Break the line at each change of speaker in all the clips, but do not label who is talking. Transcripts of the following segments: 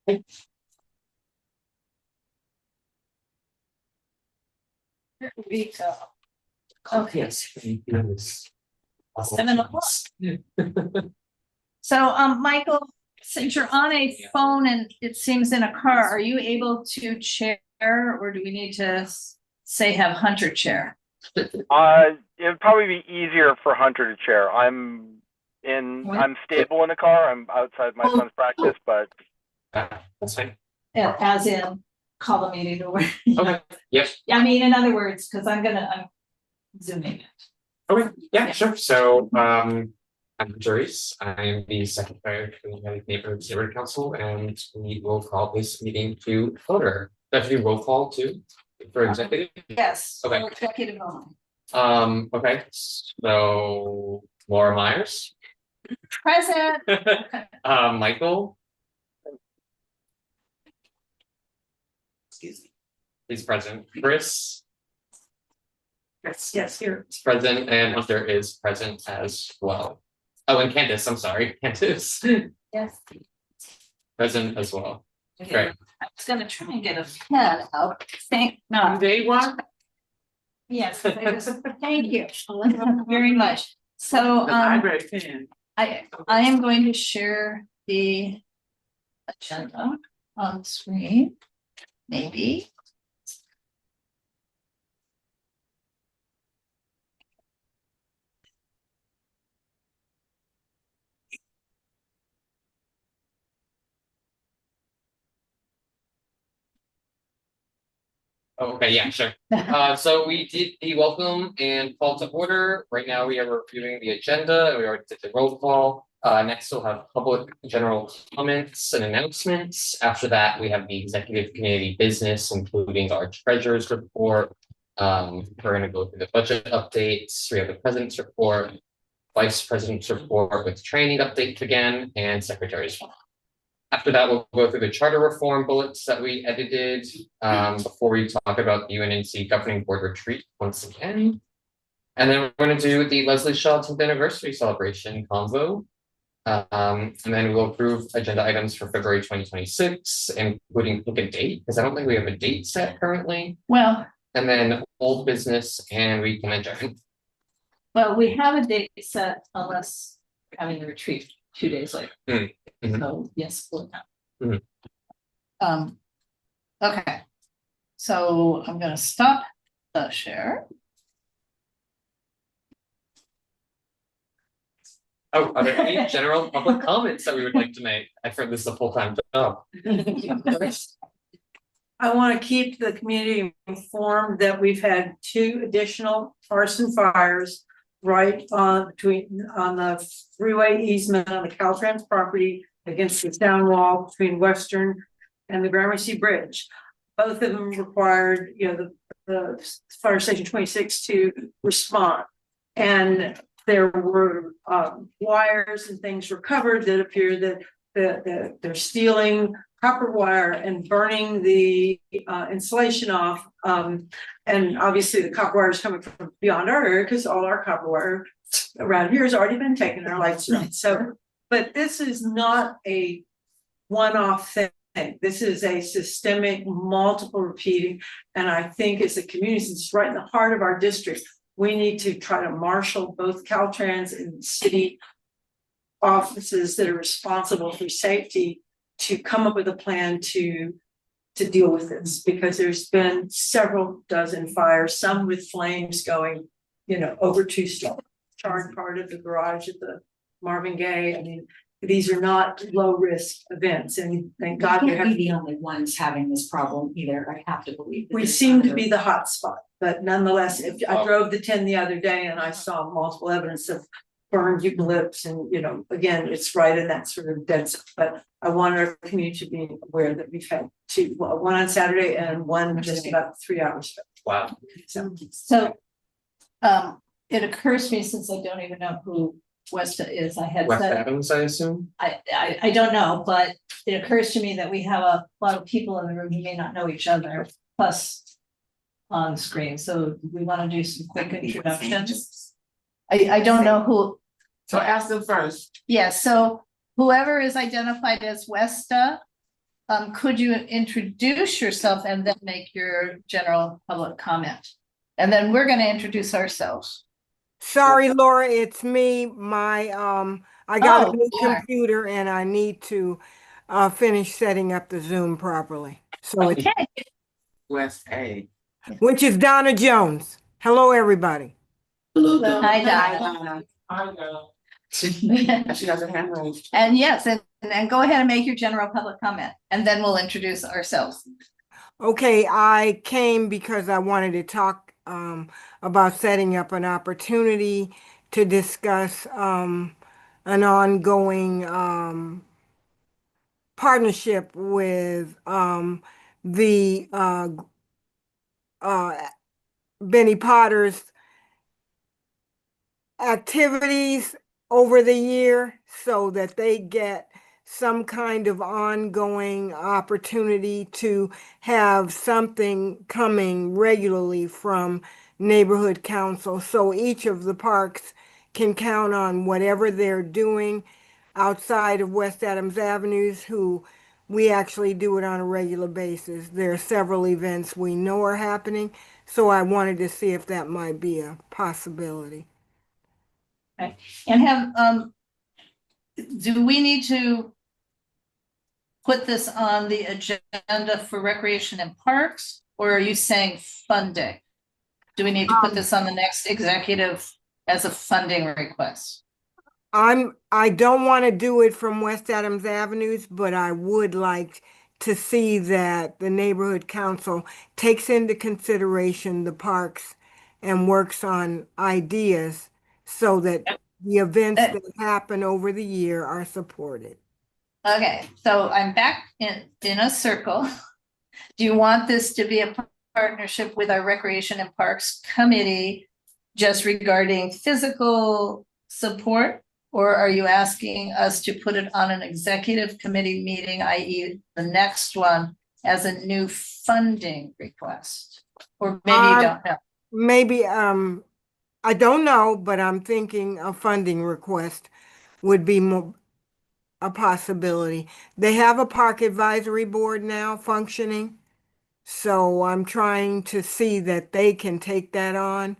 Here we go. Okay. 7:00. So, Michael, since you're on a phone and it seems in a car, are you able to chair, or do we need to say have Hunter chair?
It'd probably be easier for Hunter to chair. I'm stable in the car. I'm outside my son's practice, but
That's fine.
As in, call the meeting over.
Okay. Yes.
I mean, in other words, because I'm zooming it.
Okay. Yeah. Sure. So, I'm Joyce. I am the secretary for the United Neighborhood Council, and we will call this meeting to order. Definitely roll call too for executive.
Yes.
Okay.
Executive only.
Okay. So Laura Myers.
Present.
Michael.
Excuse me.
He's present. Chris.
Yes, here.
Is present, and Hunter is present as well. Oh, and Candace, I'm sorry, Candace.
Yes.
Present as well.
Okay.
Great.
I was gonna try and get a pen out. No.
Day one.
Yes, thank you very much. So, I am going to share the agenda on screen, maybe.
Okay, yeah, sure. So we did the welcome and call to order. Right now we are reviewing the agenda. We already did the roll call. Next we'll have public general comments and announcements. After that, we have the executive committee business, including our treasurer's report. We're going to go through the budget updates. We have the president's report, vice president's report with training updates again, and secretary's report. After that, we'll go through the charter reform bullets that we edited before we talk about the UNNC governing board retreat once again. And then we're going to do the Leslie Shaw 10th anniversary celebration convo. And then we'll approve agenda items for February 2026, including pick a date, because I don't think we have a date set currently.
Well.
And then old business, and we can adjourn.
Well, we have a date set unless we're having a retreat 2 days later.
Mm-hmm.
So yes, we'll
Mm-hmm.
Okay. So I'm gonna stop the share.
Oh, are there any general public comments that we would like to make? I've heard this is a full-time job.
I want to keep the community informed that we've had 2 additional arson fires right on the freeway easement on the Caltrans property against the town wall between Western and the Gramercy Bridge. Both of them required, the fire station 26 to respond, and there were wires and things recovered that appear that they're stealing copper wire and burning the insulation off. And obviously the copper wire is coming from beyond our area because all our copper wire around here has already been taken, our lights are on. So, but this is not a one-off thing. This is a systemic, multiple repeating. And I think as a community, it's right in the heart of our district, we need to try to marshal both Caltrans and city offices that are responsible for safety to come up with a plan to deal with this, because there's been several dozen fires, some with flames going, over 2 stories, charred part of the garage at the Marvin Gaye. I mean, these are not low risk events, and thank God
we can't be the only ones having this problem either. I have to believe
we seem to be the hot spot, but nonetheless, if I drove the 10 the other day and I saw multiple evidence of burned eucalypts, and again, it's right in that sort of dense. But I want our community to be aware that we've had 2, one on Saturday and one just about 3 hours ago.
Wow.
So it occurs to me, since I don't even know who Westa is, I had
West
said
Adams, I assume.
I don't know, but it occurs to me that we have a lot of people in the room who may not know each other, plus on screen. So we want to do some quick introductions. I don't know who.
So ask them first.
Yeah, so whoever is identified as Westa, could you introduce yourself and then make your general public comment? And then we're gonna introduce ourselves.
Sorry, Laura, it's me. I got
Oh,
a new
sure.
computer and I need to finish setting up the Zoom properly. So it's,
Okay,
West A.
which is Donna Jones. Hello, everybody.
hi, Donna.
Donna. Hi, Donna. She has her hand raised.
And yes, and go ahead and make your general public comment, and then we'll introduce ourselves.
Okay, I came because I wanted to talk about setting up an opportunity to discuss an ongoing partnership with the uh, Benny Potter's activities over the year so that they get some kind of ongoing opportunity to have something coming regularly from neighborhood council. So each of the parks can count on whatever they're doing outside of West Adams Avenues, who we actually do it on a regular basis. There are several events we know are happening, so I wanted to see if that might be a possibility.
And do we need to put this on the agenda for recreation and parks, or are you saying funding? Do we need to put this on the next executive as a funding request?
I don't want to do it from West Adams Avenues, but I would like to see that the neighborhood council takes into consideration the parks and works on ideas so that the events that happen over the year are supported.
Okay, so I'm back in a circle. Do you want this to be a partnership with our Recreation and Parks Committee just regarding physical support? Or are you asking us to put it on an executive committee meeting, i.e. the next one, as a new funding request? Or maybe you don't know.
Maybe, I don't know, but I'm thinking a funding request would be more a possibility. They have a park advisory board now functioning, so I'm trying to see that they can take that on,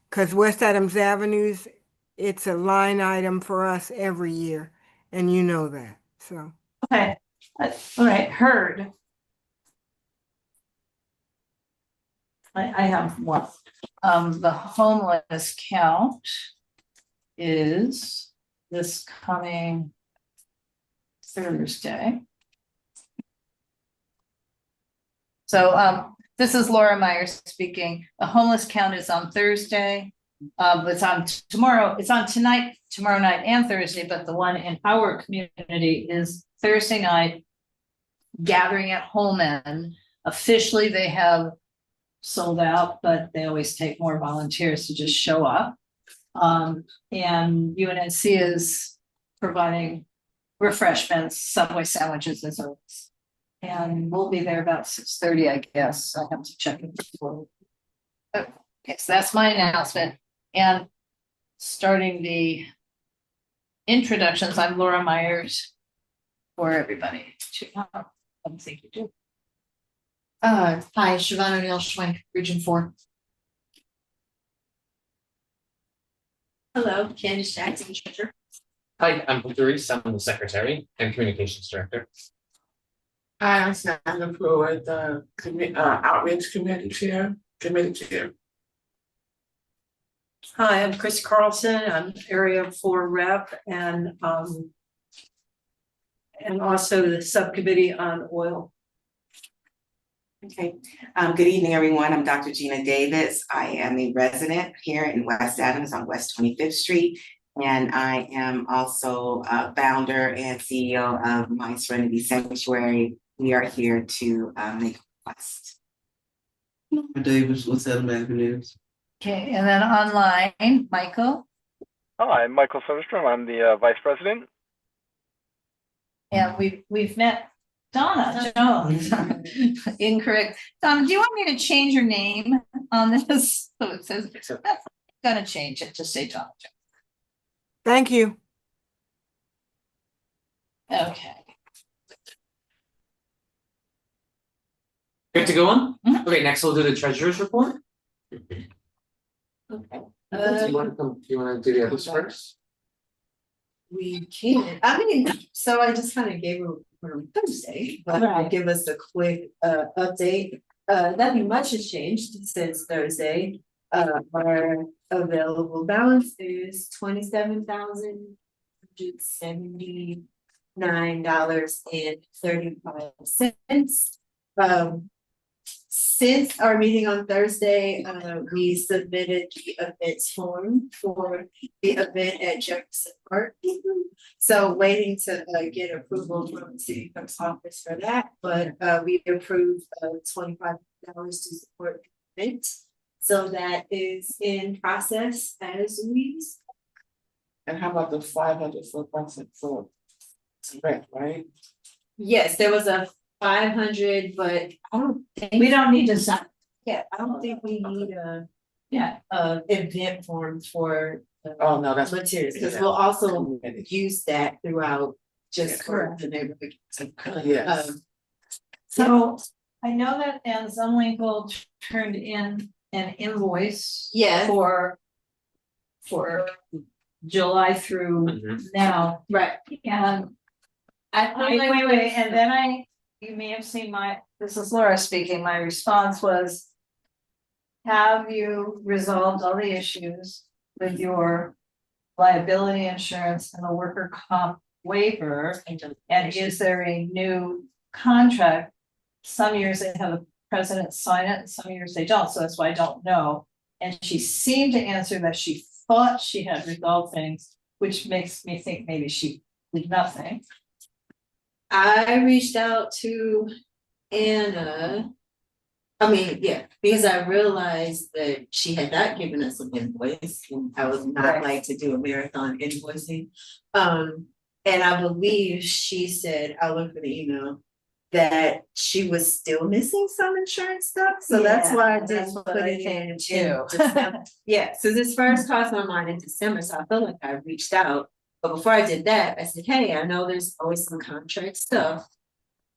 because West Adams Avenues, it's a line item for us every year, and you know that, so.
Okay, all right, heard. I have one. The homeless count is this coming Thursday. So this is Laura Myers speaking. The homeless count is on Thursday. It's on tomorrow, it's on tonight, tomorrow night and Thursday, but the one in our community is Thursday night, gathering at Holman. Officially, they have sold out, but they always take more volunteers to just show up. And UNNC is providing refreshments, Subway sandwiches, and desserts. And we'll be there about 6:30, I guess. I have to check it before. Okay, so that's my announcement. And starting the introductions, I'm Laura Myers for everybody. I think you do.
Hi, Siobhan O'Neill Schwenk, Region 4.
Hello, Candice Jackson, treasurer.
Hi, I'm Doris, I'm the secretary and communications director.
Hi, I'm Sandra Pruitt, the outreach committee chair.
Hi, I'm Chris Carlson. I'm area 4 rep and also the subcommittee on oil.
Okay, good evening, everyone. I'm Dr. Gina Davis. I am a resident here in West Adams on West 25th Street. And I am also a founder and CEO of My Serenity Sanctuary. We are here to make a request.
Davis, West Adams Avenues.
Okay, and then online, Michael.
Hi, I'm Michael Soderstrom. I'm the vice president.
And we've met Donna Jones. Incorrect. Donna, do you want me to change your name on this? So it says, I'm gonna change it to say Donna Jones.
Thank you.
Okay.
Good to go on?
Mhm.
Okay, next we'll do the treasurer's report.
Okay.
Do you wanna do the others first?
We can, I mean, so I just kind of gave a report on Thursday, but I'll give us a quick update. Nothing much has changed since Thursday. Our available balance is $27,279.35. Since our meeting on Thursday, we submitted the events form for the event at Jefferson Park. So waiting to get approval from the city clerk's office for that, but we approved $25 to support the event. So that is in process as we.
And how about the 500 for rent, right?
Yes, there was a 500, but I don't think.
We don't need to sign.
Yeah, I don't think we need
Yeah.
event form for.
Oh, no, that's.
Materials, because we'll also use that throughout just for the neighborhood.
Yes.
So I know that Ann Zumwinkle turned in an invoice.
Yeah.
For July through
Mhm.
now,
Right.
and wait, and then you may have seen this is Laura speaking, my response was. Have you resolved all the issues with your liability insurance and the worker comp waiver? And is there a new contract? Some years they have a president sign it, and some years they don't, so that's why I don't know. And she seemed to answer that she thought she had resolved things, which makes me think maybe she did nothing.
I reached out to Anna. I mean, yeah, because I realized that she had not given us an invoice, and I would not like to do a marathon invoicing. And I believe she said, I'll look for the email, that she was still missing some insurance stuff, so that's why I
that's
didn't
what
put
I
it in
did too.
December. Yeah, so this first crossed my mind in December, so I felt like I reached out, but before I did that, I said, hey, I know there's always some contract stuff.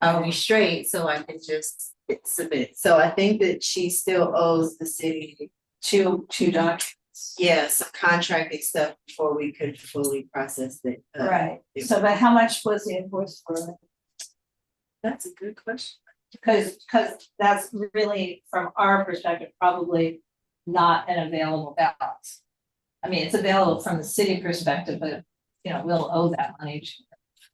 Are we straight, so I can just submit, so I think that she still owes the city
Two documents.
yeah, some contracting stuff before we could fully process it.
Right, so but how much was the invoice for it?
That's a good question.
Because that's really, from our perspective, probably not an available balance. I mean, it's available from the city perspective, but we'll owe that money to.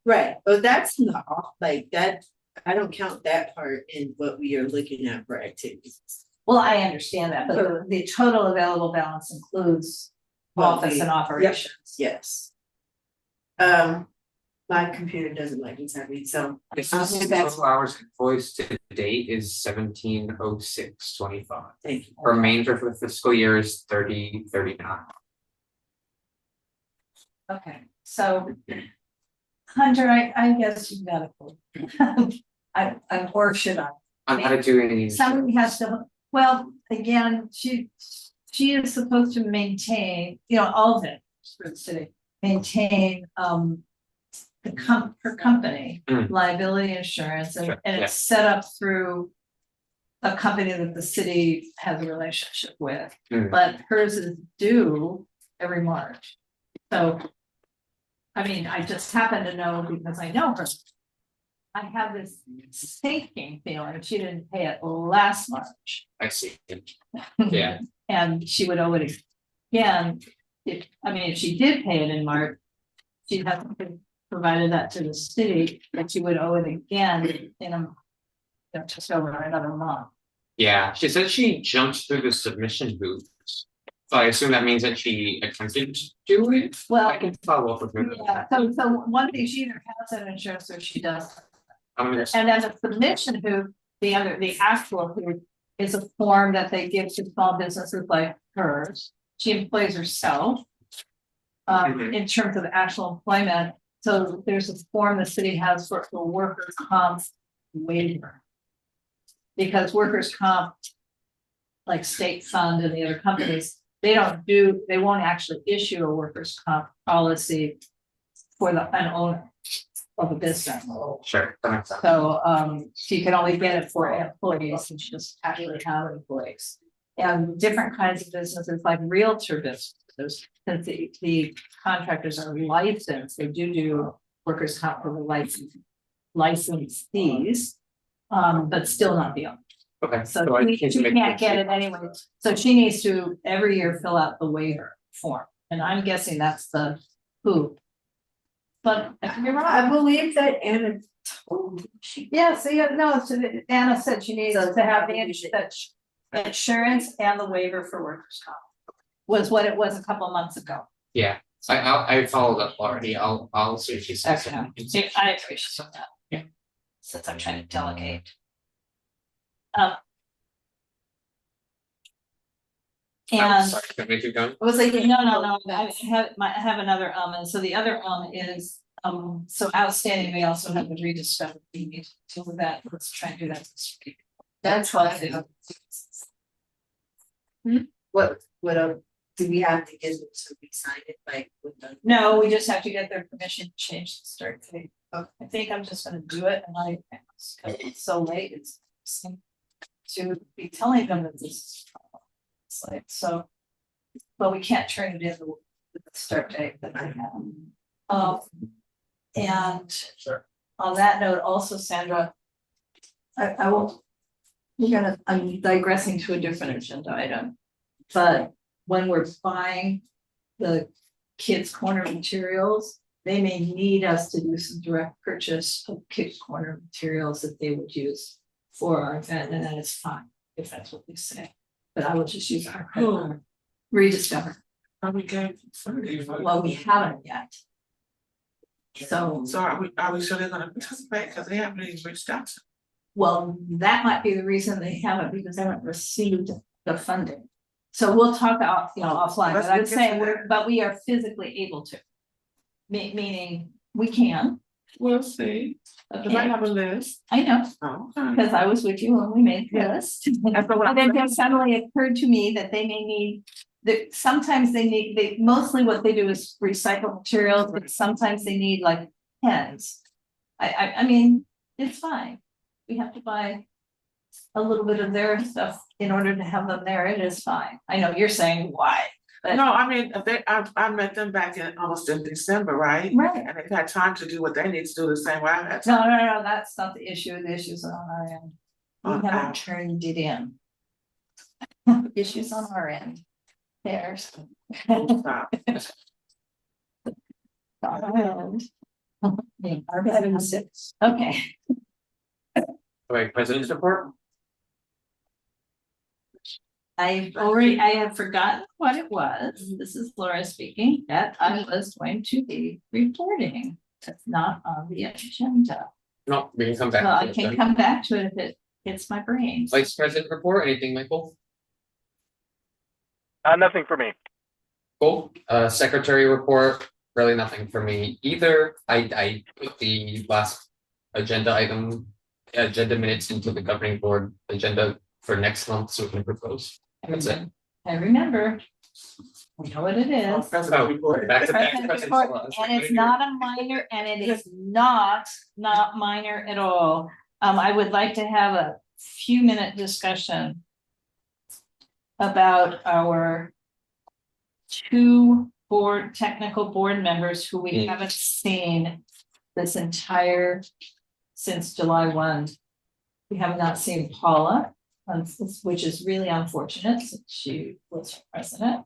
Right, but that's not like that, I don't count that part in what we are looking at for activities.
Well, I understand that, but the total available balance includes office and operations.
Yes. My computer doesn't like me typing, so.
This
I'll
is
get back
total hours invoiced to date is 1706.25.
Thank you.
Remainder for the fiscal year is 3039.
Okay, so Hunter, I guess you gotta. Or should I?
On how to do any.
Somebody has to, well, again, she is supposed to maintain, all of it for the city, maintain, her company,
Mm.
liability insurance, and
Sure,
it's set up through a company that the city has a relationship with,
Mm.
but hers is due every March. So, I mean, I just happen to know because I know her. I have this sinking feeling she didn't pay it last March.
I see. Yeah.
And she would owe it again, if she did pay it in March, she'd have to provided that to the city, that she would owe it again in just over another month.
Yeah, she said she jumped through the submission hoops. So I assume that means that she attempted to do it.
Well,
I can follow up with her.
yeah, so one thing, she either has that insurance or she doesn't.
I'm gonna-
And then the submission hoop, the actual hoop is a form that they give to small businesses like hers. She employs herself.
Mhm.
In terms of actual employment, so there's a form the city has for workers' comp waiver. Because workers' comp, like State Fund and the other companies, they won't actually issue a workers' comp policy for an owner. of a business.
Sure, that makes sense.
So, she can only get it for employees and she doesn't actually have employees. And different kinds of businesses like realtor businesses, since the contractors are licensed, they do workers' comp for the licensees. But still not the owner.
Okay,
So
I
she
make
can't
the
get it anyway. So she needs to every year fill out the waiver form. And I'm guessing that's the who. But I could be wrong.
I believe that Anna told she.
Yeah, so no, so Anna said she needs
So
to have the
that
insurance and the waiver for workers' comp. Was what it was a couple of months ago.
Yeah, I followed up already. I'll see if she says
Okay.
something.
See, I appreciate that.
Yeah.
Since I'm trying to delegate.
I'm
And
sorry, can we keep going?
I was like.
no, I have another and so the other is, so outstanding, we also have the rediscovery, we need to deal with that, let's try and do that this week.
That's why. What, do we have to get it to be signed it like with the?
No, we just have to get their permission to change the start date. I think I'm just gonna do it, and it's so late, it's to be telling them that this is. It's like, so, but we can't turn it in with the start date that I have. And
Sure.
on that note, also Sandra, I will, I'm digressing to a different agenda item. But when we're buying the kids' corner materials, they may need us to do some direct purchase of kids' corner materials that they would use for our event, and then it's fine, if that's what they say. But I will just use our credit card. Rediscover.
Are we going Sunday?
Well, we haven't yet. So,
Are we sure they're gonna participate? Cause they haven't even reached out to.
well, that might be the reason they haven't, because they haven't received the funding. So we'll talk offline, but I'm saying but we are physically able to. Meaning, we can.
We'll see. Cause I have a list.
I know,
Oh, okay.
because I was with you when we made the list.
That's what
And then it suddenly occurred to me that they may need, that sometimes they mostly what they do is recycle materials, but sometimes they need like pens. I mean, it's fine. We have to buy a little bit of their stuff in order to have them there. It is fine. I know you're saying why, but.
No, I mean, I met them back in almost in December, right?
Right.
And they've had time to do what they need to do the same way I had
No,
time.
that's not the issue. The issue's on our end. We
On
haven't
our-
turned it in. Issues on our end. Theirs.
Stop.
On our end. Yeah, our bed is 6. Okay.
Wait, president's report?
I have forgotten what it was. This is Laura speaking, that I was going to be reporting. That's not on the agenda.
No, we can come back.
Well,
to
I
it
can
then.
come back to it if it hits my brain.
Vice President report, anything, Michael?
Nothing for me.
Cool, secretary report, really nothing for me either. I put the last agenda minutes into the governing board agenda for next month, so we can propose. That's it.
I remember. I know what it is.
President report.
Back to back.
President's
president's
report,
laws.
and it's not a minor, and it is not minor at all. I would like to have a few minute discussion about our 2 technical board members who we haven't seen this since July 1. We have not seen Paula, which is really unfortunate since she was president.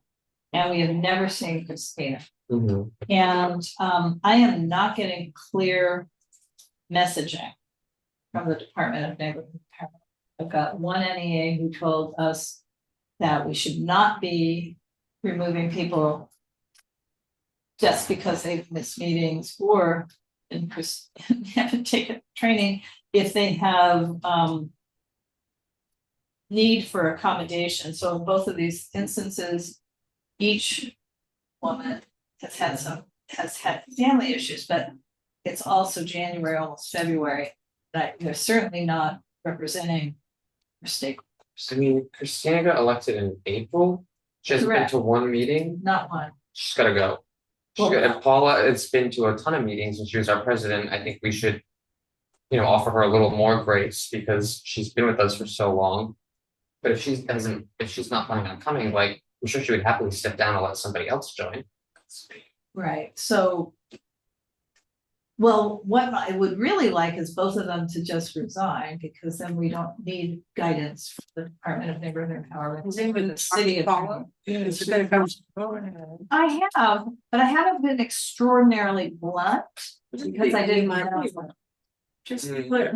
And we have never seen Christina.
Mhm.
And I am not getting clear messaging from the Department of Neighborhood Development. I've got one NEA who told us that we should not be removing people just because they've missed meetings or haven't taken training if they have need for accommodation. So in both of these instances, each woman has had family issues, but it's also January, almost February, that they're certainly not representing her stakeholders.
I mean, Christina got elected in April. She hasn't been
Correct.
to one meeting.
Not one.
She's gotta go. And Paula, it's been to a ton of meetings and she was our president. I think we should, offer her a little more grace because she's been with us for so long. But if she's not planning on coming, like, I'm sure she would happily step down and let somebody else join.
Right, so. Well, what I would really like is both of them to just resign, because then we don't need guidance from the Department of Neighborhood Empowerment. Same with the city of.
It's gonna come.
I have, but I haven't been extraordinarily blunt, because I didn't mind.
Just be clear,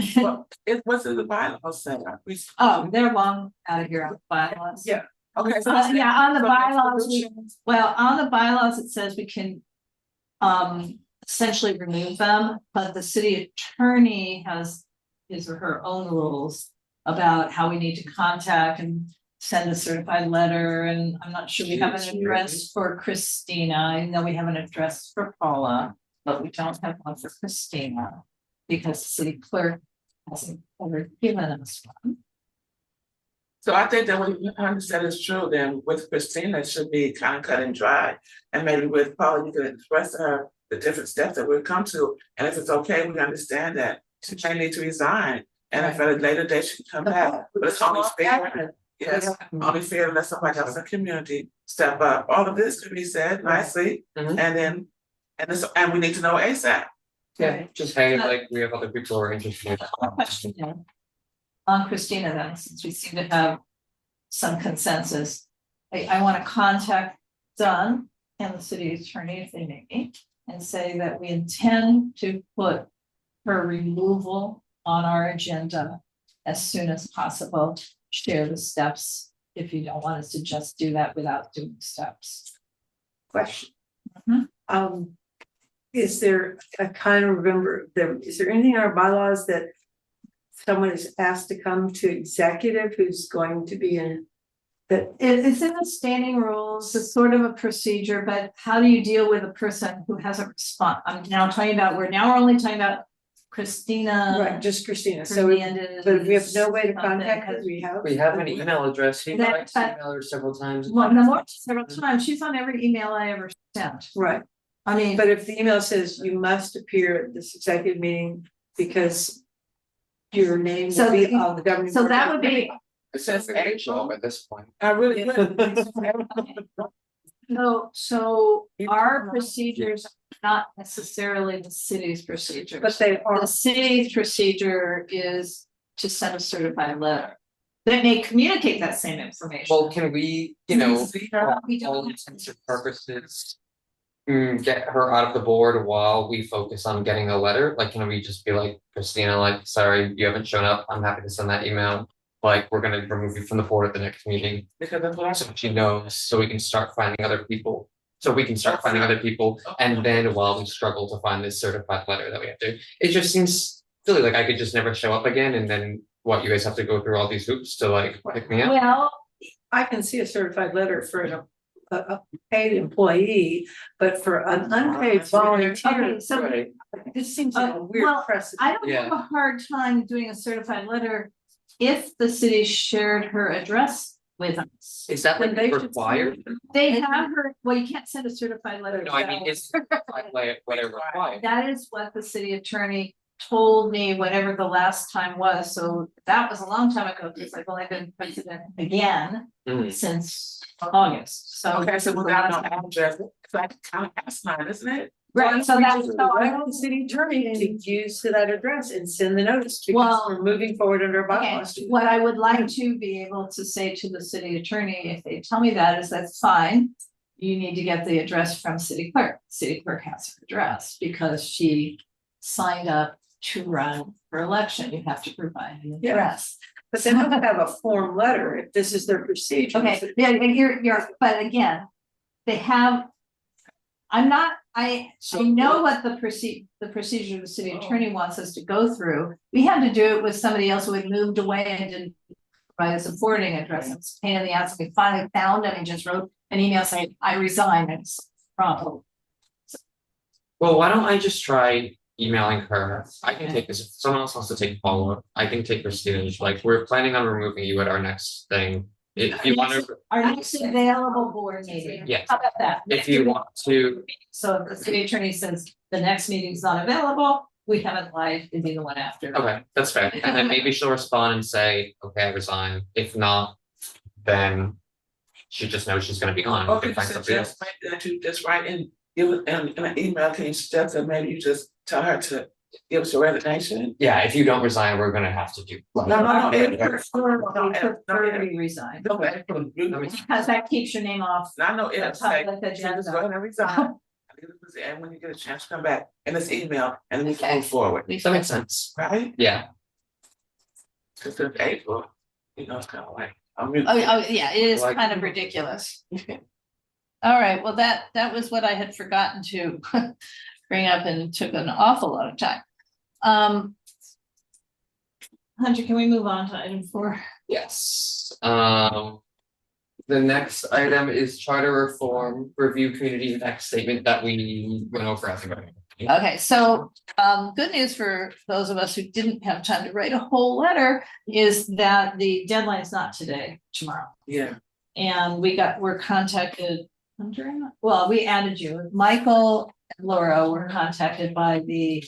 it wasn't the bylaws set up.
Oh, they're long out of here on the bylaws.
Yeah. Okay. So
Yeah, on the
so
bylaws,
resolutions-
well, on the bylaws, it says we can. Essentially remove them, but the city attorney has his or her own rules about how we need to contact and send a certified letter, and I'm not sure we have an address for Christina. I know we have an address for Paula, but we don't have one for Christina because the city clerk hasn't ever given us one.
So I think that what you understand is true, then with Christina, it should be kind of cut and dry. And maybe with Paula, you can express to her the different steps that we'll come to. And if it's okay, we understand that she may need to resign. And if at a later date she can come back, but it's only fair. Yes, only fair to let somebody else in the community step up. All of this could be said nicely,
Mhm.
and we need to know ASAP.
Yeah, just hey, like, we have other people who are interested.
One question then. On Christina then, since we seem to have some consensus, I want to contact Dunn and the city attorney if they make me, and say that we intend to put her removal on our agenda as soon as possible. Share the steps if you don't want us to just do that without doing steps.
Question.
Mhm.
Is there, I kind of remember, is there anything in our bylaws that someone is asked to come to executive who's going to be in? That
It's in the standing rules, it's sort of a procedure, but how do you deal with a person who hasn't responded? I'm now talking about, we're only talking about Christina.
right, just Christina, so
Fernandez,
but if we have no way to
something,
contact her,
'cause-
we have.
an email address. He
That-
tried to email her several times.
Well, no more, several times, she's on every email I ever sent.
Right,
I mean,
but if the email says you must appear at this executive meeting because your name
So
will be
the-
on the governing.
so
board
that would be,
It says job at this point.
I really.
so our procedures, not necessarily the city's procedures.
But they are.
The city's procedure is to send a certified letter. They may communicate that same information.
Well, can we,
See her?
for
We don't
all
have
intents and purposes. Get her out of the board while we focus on getting a letter, like, can we just be like, Christina, like, sorry, you haven't shown up, I'm happy to send that email. Like, we're gonna remove you from the board at the next meeting,
Because that's what I
so
said.
she knows, so we can start finding other people. So we can start finding other people, and then while we struggle to find this certified letter that we have to, it just seems silly, like I could just never show up again, and then what, you guys have to go through all these hoops to like pick me up?
Well,
I can see a certified letter for a paid employee, but for an unpaid volunteer,
okay, so
Right.
this seems like a
well,
weird precedent.
I don't have a hard time doing a certified letter if the city shared her address with us.
Is that
Then
like
they should
required?
They have her, well, you can't send a certified letter.
No, I mean,
without-
it's like whatever required.
That is what the city attorney told me whatever the last time was, so that was a long time ago, because I've only been president again
Mhm.
since August, so.
Okay, so without no address, it's like kind of asinine, isn't it?
Right, so that's, so I
I want
don't,
the city attorney to use that address and send the notice, because
Well,
we're moving forward under
okay,
bylaws.
what I would like to be able to say to the city attorney, if they tell me that, is that's fine. You need to get the address from city clerk, city clerk has her address, because she signed up to run for election, you have to provide an
Yeah.
address.
But they don't have a form letter, if this is their procedure.
Okay, yeah, and you're, but again, they have. I'm not, I know what the procedure the city attorney wants us to go through. We had to do it with somebody else who had moved away and didn't provide us a forwarding address. It's a pain in the ass. We finally found him and just wrote an email saying, I resign, it's a problem.
Well, why don't I just try emailing her? I can take this, if someone else wants to take follow-up, I can take Christina, just like, we're planning on removing you at our next thing. if you want to,
Our next available board meeting.
Yes.
How about that?
if you want to,
So if the city attorney says the next meeting's not available, we have it live, it'd be the one after.
okay, that's fair, and then maybe she'll respond and say, okay, I resign, if not, then she just knows she's gonna be on, we
Or
can
could you
find something else.
suggest that you just write in, give it in an email, can you suggest that maybe you just tell her to give us your resignation?
Yeah, if you don't resign, we're gonna have to do.
No,
We
it-
prefer,
no,
we prefer you resign,
No, but
because that keeps your name off.
I know it,
the
say,
public
you just
agenda.
go ahead and resign. And when you get a chance, come back in this email and then we can move forward,
That makes sense,
right?
yeah,
Cause it's April, you know, it's kind of like, I'm really.
Oh, yeah, it is
Like-
kind of ridiculous. All right, well, that was what I had forgotten to bring up and took an awful lot of time. Hunter, can we move on to item 4?
yes, the next item is charter reform, review community impact statement that we went over, I think.
Okay, so good news for those of us who didn't have time to write a whole letter is that the deadline is not today, tomorrow.
Yeah,
And we're contacted, well, we added you, Michael and Laura were contacted by the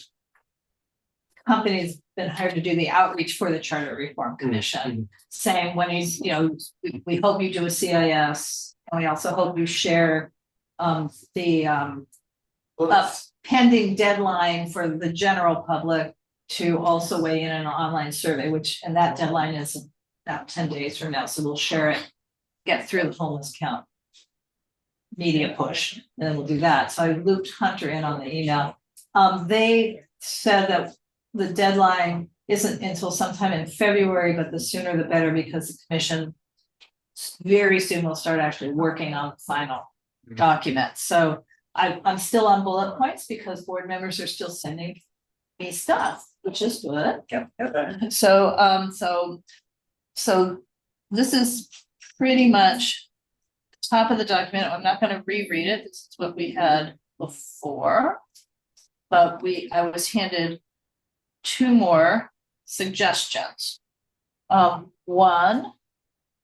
company's been hired to do the outreach for the Charter Reform Commission, saying when he's, we hope you do a CIS, and we also hope you share the pending deadline for the general public to also weigh in an online survey, and that deadline is about 10 days from now, so we'll share it, get through the homeless count media push, and then we'll do that. So I looped Hunter in on the email. They said that the deadline isn't until sometime in February, but the sooner the better, because the commission very soon will start actually working on the final document. So I'm still on bullet points because board members are still sending me stuff, which is good. So this is pretty much top of the document. I'm not going to reread it. This is what we had before, but I was handed 2 more suggestions. One,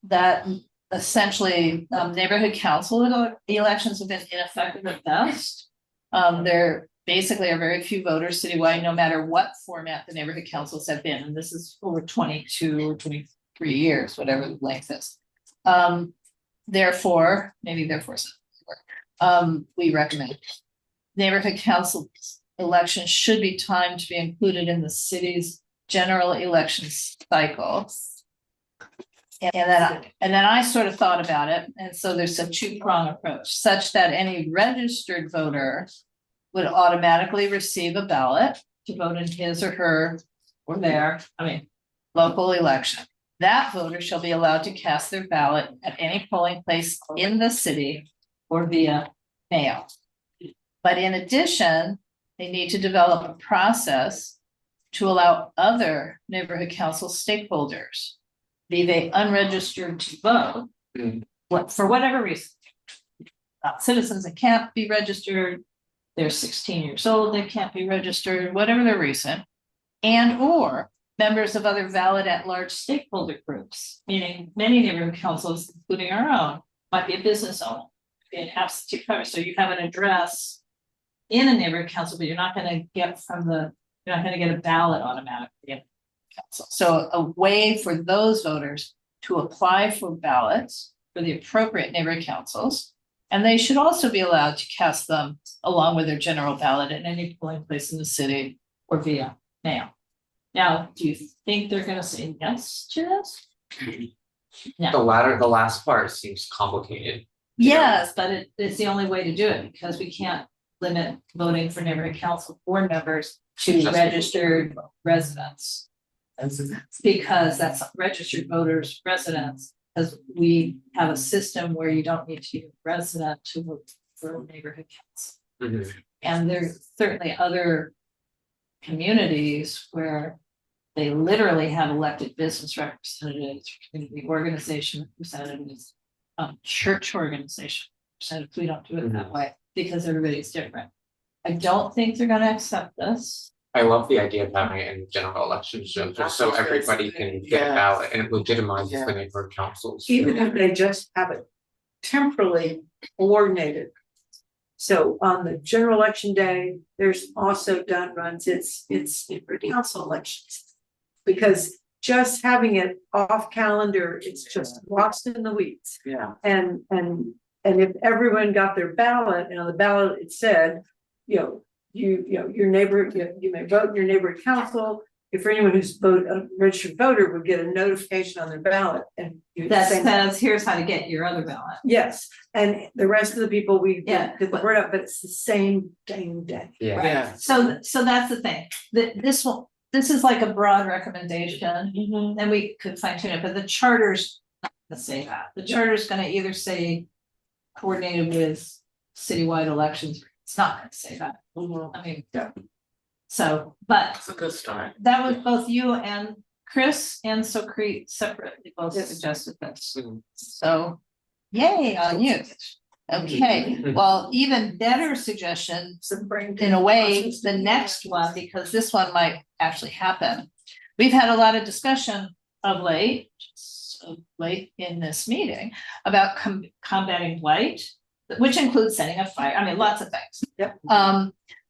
that essentially neighborhood council elections have been ineffective at best. There basically are very few voters citywide, no matter what format the neighborhood councils have been, and this is over 22 or 23 years, whatever the length is. Therefore, we recommend neighborhood council elections should be timed to be included in the city's general election cycle. And then I sort of thought about it, and so there's a 2-prong approach, such that any registered voter would automatically receive a ballot to vote in his or her or their, local election. That voter shall be allowed to cast their ballot at any polling place in the city or via mail. But in addition, they need to develop a process to allow other neighborhood council stakeholders, be they unregistered, to vote, for whatever reason. Citizens that can't be registered, they're 16 years old, they can't be registered, whatever their reason, and or members of other valid at-large stakeholder groups, meaning many neighborhood councils, including our own, might be a business owner, be an absentee voter. So you have an address in a neighborhood council, but you're not going to get a ballot automatically in council. So a way for those voters to apply for ballots for the appropriate neighborhood councils, and they should also be allowed to cast them along with their general ballot at any polling place in the city or via mail. Now, do you think they're going to say yes to this?
The last part seems complicated.
Yes, but it's the only way to do it, because we can't limit voting for neighborhood council board members to registered residents. Because that's registered voters, residents, because we have a system where you don't need to be a resident to vote for neighborhood council. And there's certainly other communities where they literally have elected business representatives, community organization representatives, church organization representatives. We don't do it that way because everybody's different. I don't think they're going to accept this.
I love the idea of having it in general elections, just so everybody can get a ballot and it legitimizes the neighborhood councils.
Even if they just have it temporarily coordinated. So on the general election day, there's also done runs, it's for council elections. Because just having it off calendar, it's just lost in the weeds.
Yeah.
And if everyone got their ballot, and on the ballot it said, your neighbor, you may vote in your neighborhood council. If for anyone who's a registered voter would get a notification on their ballot and.
That says, here's how to get your other ballot.
Yes, and the rest of the people, we
Yeah.
get the word out, but it's the same dang day.
Yeah.
Yeah.
So that's the thing, this is like a broad recommendation, and we could fine tune it, but the charter's not gonna say that. The charter's gonna either say coordinated with citywide elections, it's not gonna say that. I mean, so, but
That's a good start.
that was both you and Chris and Socrete separately both suggested this. So, yay on you. Okay, well, even better suggestion in a way, the next one, because this one might actually happen. We've had a lot of discussion of late in this meeting about combating blight, which includes setting a fire, I mean, lots of things.
Yep.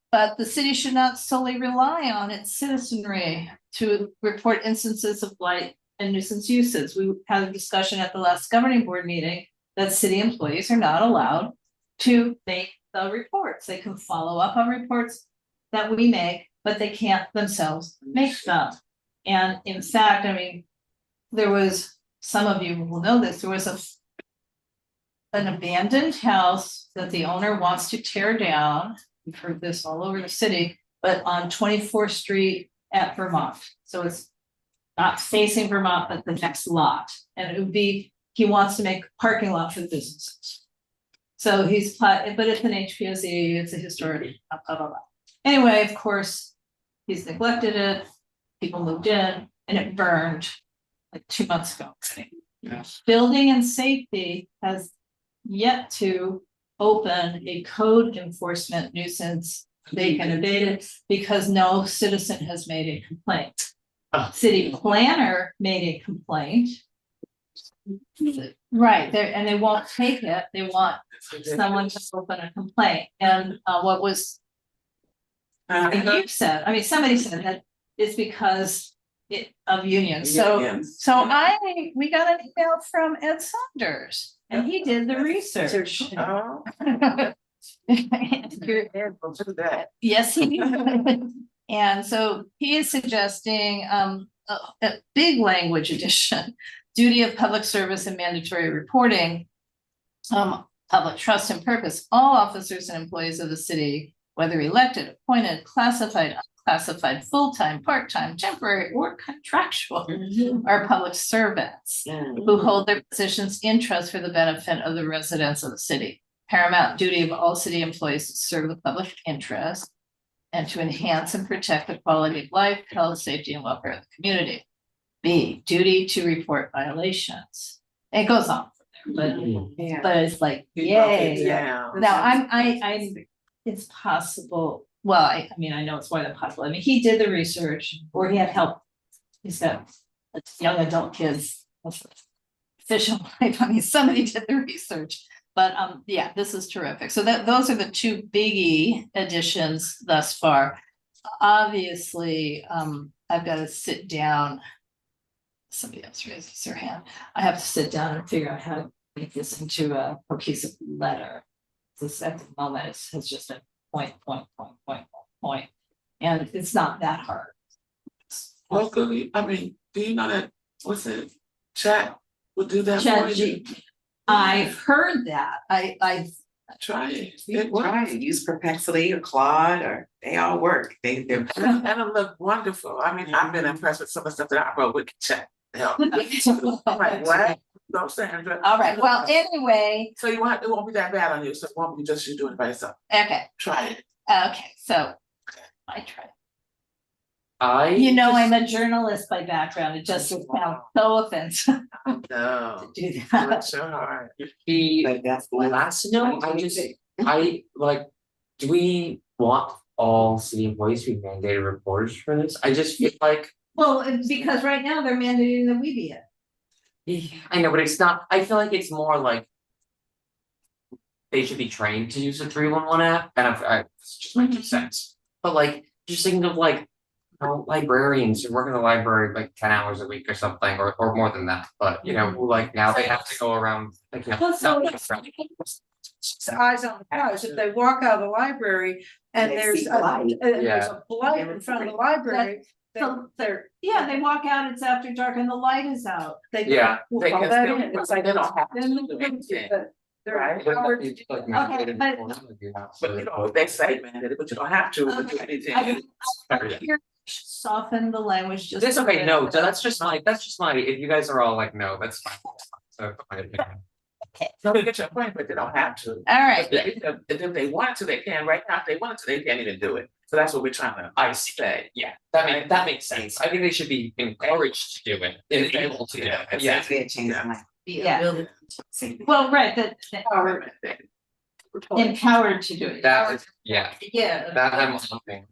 But the city should not solely rely on its citizenry to report instances of blight and nuisance uses. We had a discussion at the last governing board meeting that city employees are not allowed to make the reports. They can follow up on reports that we make, but they can't themselves make them. And in fact, I mean, there was, some of you will know this, there was an abandoned house that the owner wants to tear down. We've heard this all over the city, but on 24th Street at Vermont. So it's not facing Vermont, but the next lot. And it would be, he wants to make a parking lot for the businesses. So but it's an HPSE, it's a historic, blah, blah, blah. Anyway, of course, he's neglected it. People moved in and it burned like 2 months ago.
Yes.
Building and safety has yet to open a code enforcement nuisance they can abate it because no citizen has made a complaint. City planner made a complaint. Right there, and they won't take it. They want someone to open a complaint. And what was you said, I mean, somebody said that it's because of unions. So we got an email from Ed Saunders and he did the research.
Oh.
Yes, he did. And so he is suggesting a big language addition, duty of public service and mandatory reporting, public trust and purpose. All officers and employees of the city, whether elected, appointed, classified, unclassified, full-time, part-time, temporary, or contractual, are public servants who hold their positions in trust for the benefit of the residents of the city. Paramount duty of all city employees to serve the public interest and to enhance and protect the quality of life, health, safety, and welfare of the community. B, duty to report violations. It goes on from there, but it's like, yay.
Yeah.
Now, I'm it's possible, well, I mean, I know it's more than possible. I mean, he did the research or he had help. He's got young adult kids, official life. I mean, somebody did the research. But yeah, this is terrific. So those are the two biggie additions thus far. Obviously, I've got to sit down. Somebody else raises their hand. I have to sit down and figure out how to make this into a cohesive letter. This at the moment it's just a point. And it's not that hard.
Locally, I mean, do you know that, what's it, chat will do that
Chat
for you?
I've heard that. I
Try it.
Try it. Use Perplexity or Claude, or they all work. They're
And it looked wonderful. I mean, I've been impressed with some of the stuff that I wrote with chat. Help. I'm like, what? No, Sandra.
all right. Well, anyway,
So it won't be that bad on you, so it won't be just you doing it by yourself.
okay.
Try it.
Okay, so I try.
I
I'm a journalist by background. It just sounds so offensive
No.
to do
Do
that.
it so hard.
the
But that's
last note, I like, do we want all city employees be mandated reporters for this? I just feel like.
Well, it's because right now they're mandating that we be it.
Yeah, I know, but it's not, I feel like it's more like. They should be trained to use the 311 app, and it's just my 2 cents. But like, just thinking of like, librarians who work in the library like 10 hours a week or something, or more than that, but you know, who like now they have to go around, like, you know.
Well, so it's eyes on the prize, if they walk out of the library and
They
there's
see
a,
blight.
and there's a blight in front of the library.
So
They're,
yeah, they walk out, it's after dark and the light is out.
they.
Yeah,
We'll
they
call
can
that
still-
in. It's like,
they don't have to
then
do anything.
they're
Right.
empowered to do
Like,
it.
mandated
but-
reporting, you have
But
to
you know,
report.
they say mandated, but you don't have to do anything.
Here, soften the language just.
It's
a
okay,
bit.
no, that's just my, if you guys are all like, no, that's fine. So, my opinion.
No, we get your point, but they don't have to.
All right,
If they want to, they can. Right now, if they want to, they can't even do it. So that's what we're trying to.
I say, yeah, that makes sense. I think they should be encouraged to do it and able to do it, yeah.
Essentially a change in life.
yeah, well, right, that empowered to do it.
That is, yeah,
Yeah.
that I'm loving.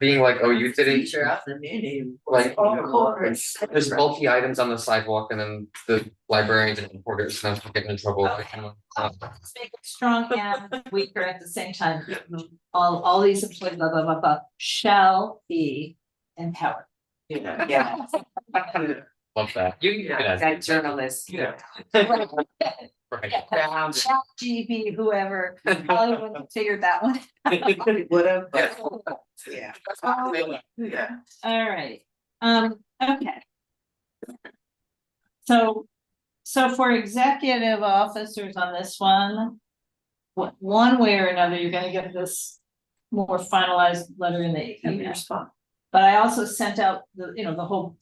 Being like, oh, you didn't,
Teacher out the minute.
like,
Of course.
there's bulky items on the sidewalk and then the librarians and reporters now getting in trouble, like,
Let's make it strong and weaker at the same time. All these employees, blah, blah, blah, blah, shall be empowered.
Yeah.
Yeah,
love that. You can get it as.
that journalist.
Yeah.
Right.
Shall GB, whoever, probably wouldn't have figured that one.
Would have,
Yeah.
yeah.
That's how they look. Yeah.
All right, okay. So for executive officers on this one. One way or another, you're gonna get this more finalized letter in the email. But I also sent out the whole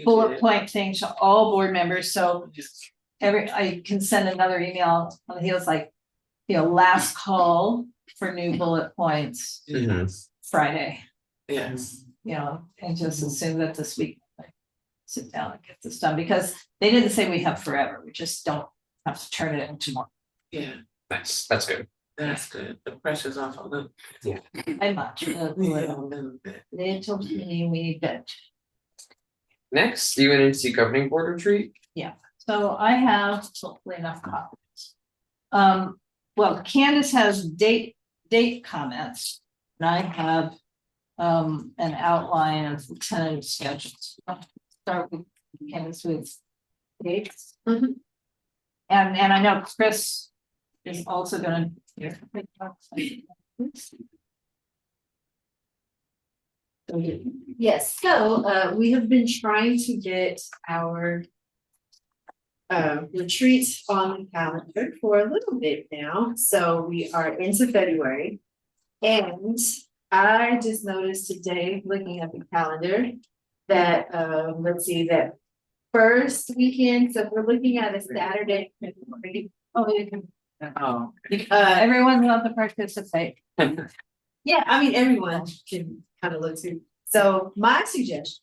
bullet point thing to all board members, so. I can send another email on the heels like, last call for new bullet points Friday,
Yes.
and just assume that this week. Sit down and get this done, because they didn't say we have forever, we just don't have to turn it into more.
Yeah.
Nice, that's good.
That's good. The pressure's off a little.
By much, a little
bit.
teeny weeny bit.
Next, UNNC governing board retreat.
So I have hopefully enough copies. Well, Candace has date comments, and I have an outline of tentative schedules. I'll start with Candace with dates. And I know Chris is also gonna.
Yes, so we have been trying to get our retreats on the calendar for a little bit now, so we are into February. And I just noticed today, looking at the calendar, that let's see, that first weekend, so if we're looking at a Saturday.
Oh.
Everyone wants to participate.
Yeah, I mean, everyone can kind of look to, so my suggestion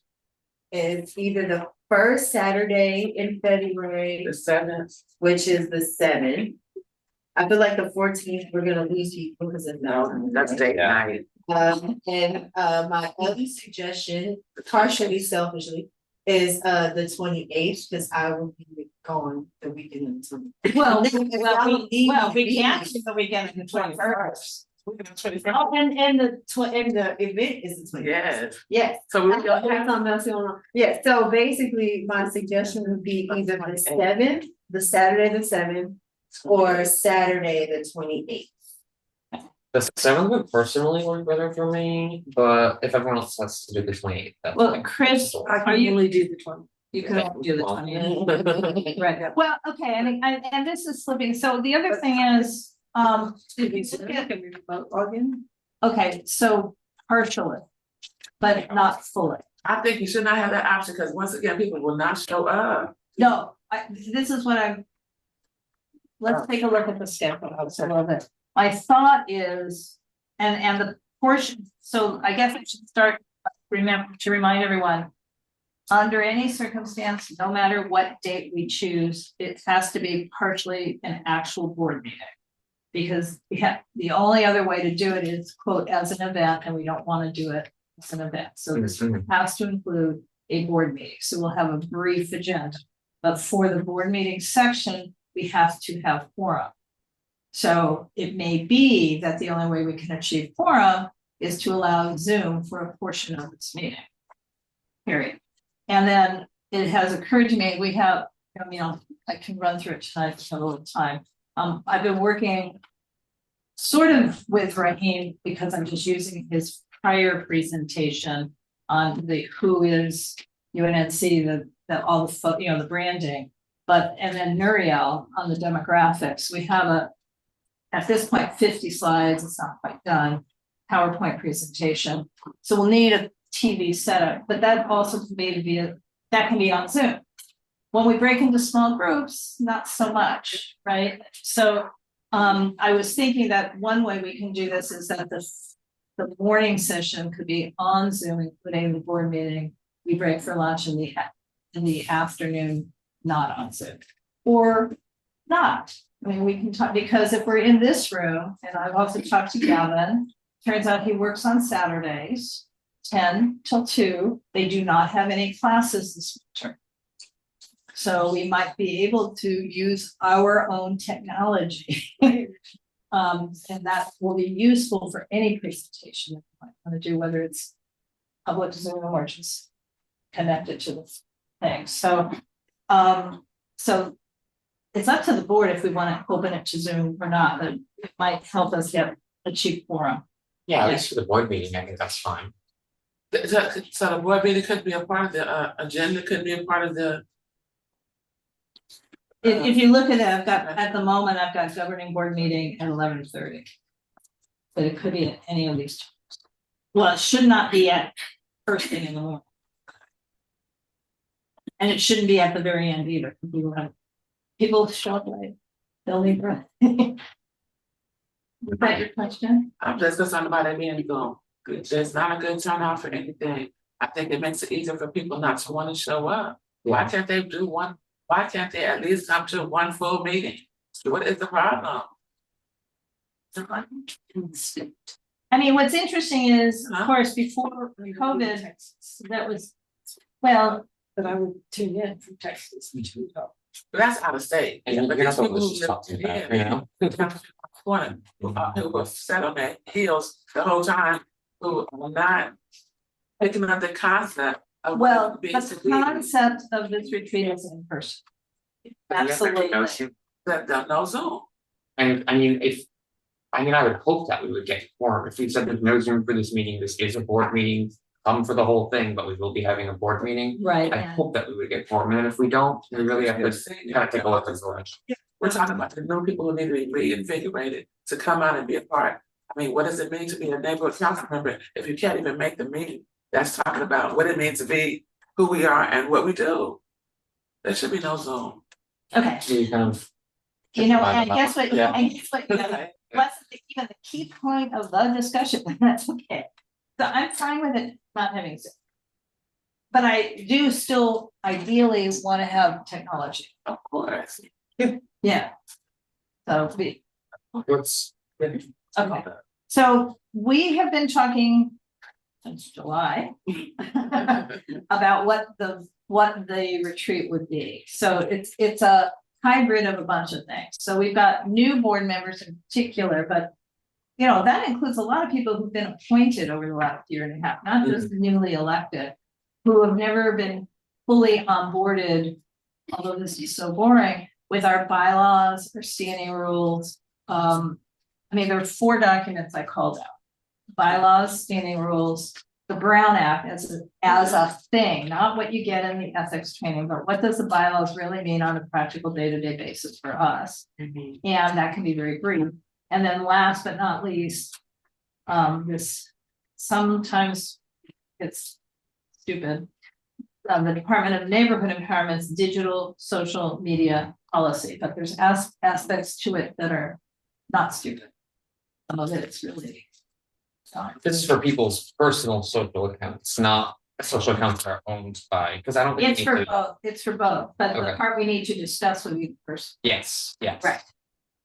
is either the first Saturday in February,
The 7th.
which is the 7th. I feel like the 14th, we're gonna lose people because of
No, that's date night.
And my other suggestion, partially selfishly, is the 28th, because I will be gone the weekend of the 20th.
Well,
we
can't do the weekend of the 21st.
Oh, and the event is the 20th.
Yes.
Yes.
So we
I have something else going on. Yeah, so basically, my suggestion would be either the 7th, the Saturday the 7th, or Saturday the 28th.
The 7th would personally work better for me, but if everyone else wants to do the 28th, that's
Well,
fine.
Chris,
I
are
can
you,
only do the 20.
you can only do the 20th.
Right.
Well, okay, and this is slipping, so the other thing is,
Can we remote log in?
okay, so partially, but not fully.
I think you should not have that option, because once again, people will not show up.
No, this is what I'm. Let's take a look at the schedule a little bit. My thought is, and the portion, so I guess I should start, remember to remind everyone. Under any circumstance, no matter what date we choose, it has to be partially an actual board meeting. Because the only other way to do it is quote as an event, and we don't want to do it as an event. So this has to include a board meeting. So we'll have a brief agenda. But for the board meeting section, we have to have quorum. So it may be that the only way we can achieve quorum is to allow Zoom for a portion of this meeting. Period. And then it has occurred to me, we have, I mean, I can run through it tonight for a little time. I've been working sort of with Raheem because I'm just using his prior presentation on the who is UNNC, the all the the branding, and then Nuriel on the demographics. We have at this point 50 slides. It's not quite done. PowerPoint presentation. So we'll need a TV setup, but that also can be on Zoom. When we break into small groups, not so much, right? So I was thinking that one way we can do this is that the morning session could be on Zoom, including the board meeting. We break for lunch in the afternoon, not on Zoom, or not. I mean, we can talk, because if we're in this room, and I've also talked to Gavin, turns out he works on Saturdays, 10 till 2. They do not have any classes this winter. So we might be able to use our own technology. And that will be useful for any presentation that you might want to do, whether it's public Zoom or just connected to the thing. So it's up to the board if we want to open it to Zoom or not, but it might help us achieve quorum.
Yeah, at least for the board meeting, I think that's fine.
So the board meeting could be a part of the agenda, could be a part of the.
If you look at it, at the moment, I've got governing board meeting at 11:30. But it could be at any of these times. Well, it should not be at first thing in the morning. And it shouldn't be at the very end either. People show up late. They'll leave early. Is that your question?
I'm just concerned about it being Zoom. There's not a good turnout for anything. I think it makes it easier for people not to want to show up. Why can't they do one? Why can't they at least come to one full meeting? So what is the problem?
I mean, what's interesting is, of course, before COVID, that was, well, but I would tune in from Texas.
But that's out of state.
And
But
you're not
these
the one
people
that's
who
talking
live-
about, you know?
Who were set on their heels the whole time, who are not picking up the concept of what
Well,
it
but
means
the
to be.
concept of this retreat is in person. Absolutely.
That no Zoom.
And I mean, I would hope that we would get quorum. If we said there's no Zoom for this meeting, this is a board meeting, come for the whole thing, but we will be having a board meeting.
Right.
I hope that we would get quorum, and if we don't, we really have to kind of take a look at the lunch.
We're talking about the new people who need to be reinvigorated to come out and be a part. I mean, what does it mean to be a neighborhood council member if you can't even make the meeting? That's talking about what it means to be who we are and what we do. There should be no Zoom.
Okay,
We kind of.
and guess what,
Yeah.
Okay.
wasn't even the key point of the discussion, but that's okay. So I'm fine with it not having Zoom. But I do still ideally want to have technology.
Of course.
Yeah. So
What's.
okay, so we have been talking since July about what the retreat would be. So it's a hybrid of a bunch of things. So we've got new board members in particular, but that includes a lot of people who've been appointed over the last year and a half, not just newly elected, who have never been fully onboarded, although this is so boring, with our bylaws, our standing rules. I mean, there were 4 documents I called out: bylaws, standing rules, the Brown Act as a thing, not what you get in the ethics training, but what does the bylaws really mean on a practical day-to-day basis for us? And that can be very brief. And then last but not least, this sometimes it's stupid. The Department of Neighborhood Empowerment's digital social media policy, but there's aspects to it that are not stupid. Some of it's really.
This is for people's personal social accounts, not social accounts that are owned by, because I don't think.
It's for both, but the
Okay.
part we need to discuss with you first.
Yes, yes.
Right.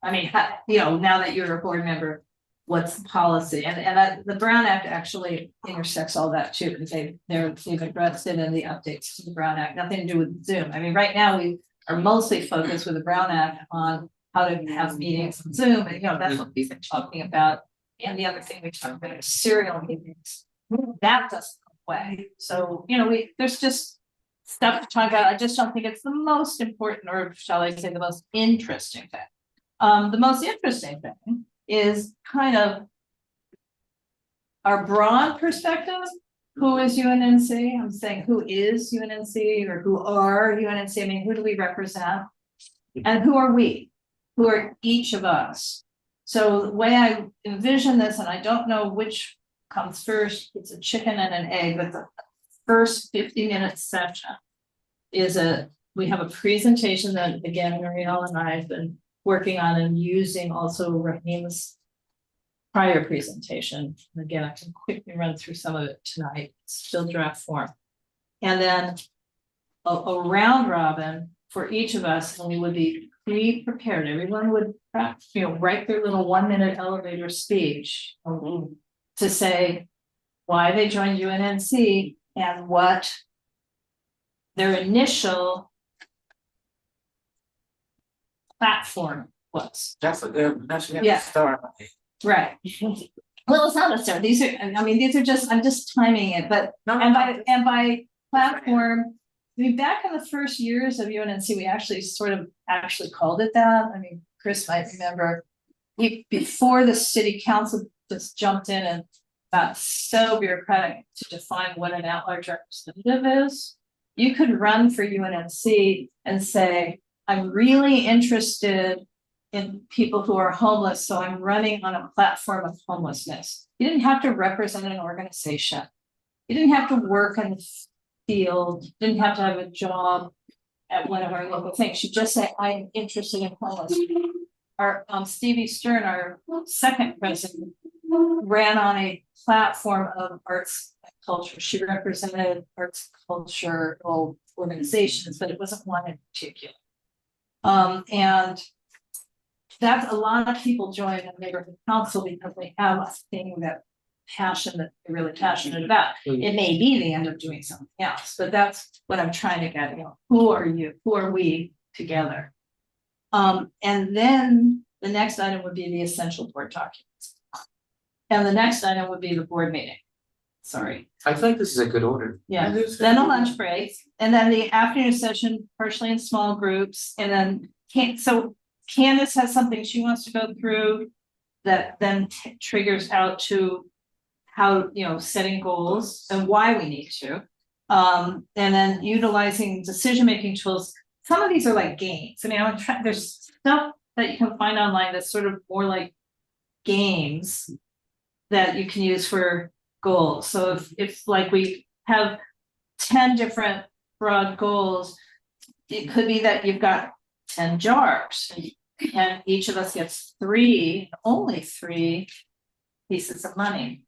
I mean, now that you're a board member, what's the policy? And the Brown Act actually intersects all that too, because they've addressed it in the updates to the Brown Act, nothing to do with Zoom. I mean, right now we are mostly focused with the Brown Act on how to have meetings on Zoom, and that's what we've been talking about. And the other thing we talked about is serial meetings. That doesn't go away. So, there's just stuff to talk about. I just don't think it's the most important, or shall I say the most interesting thing. The most interesting thing is kind of our broad perspective. Who is UNNC? I'm saying who is UNNC or who are UNNC? I mean, who do we represent? And who are we? Who are each of us? So the way I envision this, and I don't know which comes first, it's a chicken and an egg, but the first 50-minute session is we have a presentation that, again, Marielle and I have been working on and using also Raheem's prior presentation. And again, I can quickly run through some of it tonight, it's still draft form. And then a round robin for each of us, and we would be pre-prepared. Everyone would write their little 1-minute elevator speech to say why they joined UNNC and what their initial platform was.
That's a good,
Yeah.
start.
Right. Well, it's not a start. These are just, I'm just timing it, but and by platform, I mean, back in the first years of UNNC, we actually called it that. I mean, Chris might remember before the city council just jumped in and got so bureaucratic to define what an at-large representative is. You could run for UNNC and say, I'm really interested in people who are homeless, so I'm running on a platform of homelessness. You didn't have to represent an organization. You didn't have to work in the field, didn't have to have a job at one of our local things. You just say, I'm interested in homeless. Our Stevie Stern, our second president, ran on a platform of arts and culture. She represented arts and cultural organizations, but it wasn't one in particular. And that's a lot of people join a neighborhood council because they have a thing, that passion that they're really passionate about. It may be they end up doing something else, but that's what I'm trying to get. Who are you? Who are we together? And then the next item would be the essential board documents. And the next item would be the board meeting. Sorry.
I feel like this is a good order.
Yeah, then a lunch break, and then the afternoon session, partially in small groups, and then so Candace has something she wants to go through that then triggers out to how, setting goals and why we need to. And then utilizing decision-making tools. Some of these are like games. I mean, there's stuff that you can find online that's sort of more like games that you can use for goals. So if like we have 10 different broad goals, it could be that you've got 10 jars and each of us gets only three pieces of money.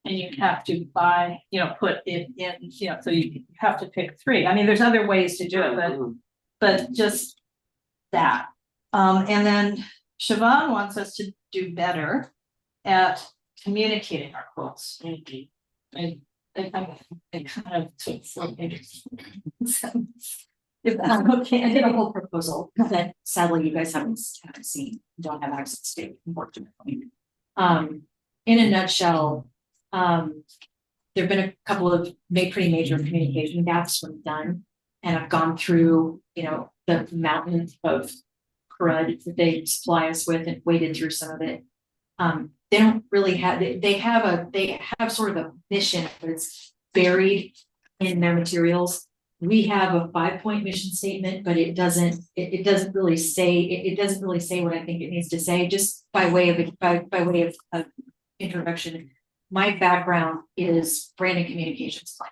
And you have to buy, put it in, so you have to pick 3. I mean, there's other ways to do it, but just that. And then Siobhan wants us to do better at communicating our goals. I kind of took 4 pages. If that's okay,
I did a whole proposal that sadly you guys haven't seen, don't have access to, unfortunately. In a nutshell, there've been a couple of pretty major communication gaps when done, and I've gone through, the mountain of crud that they supply us with and waded through some of it. They don't really have, they have sort of a mission, but it's buried in their materials. We have a 5-point mission statement, but it doesn't really say what I think it needs to say. Just by way of introduction, my background is brand and communications plan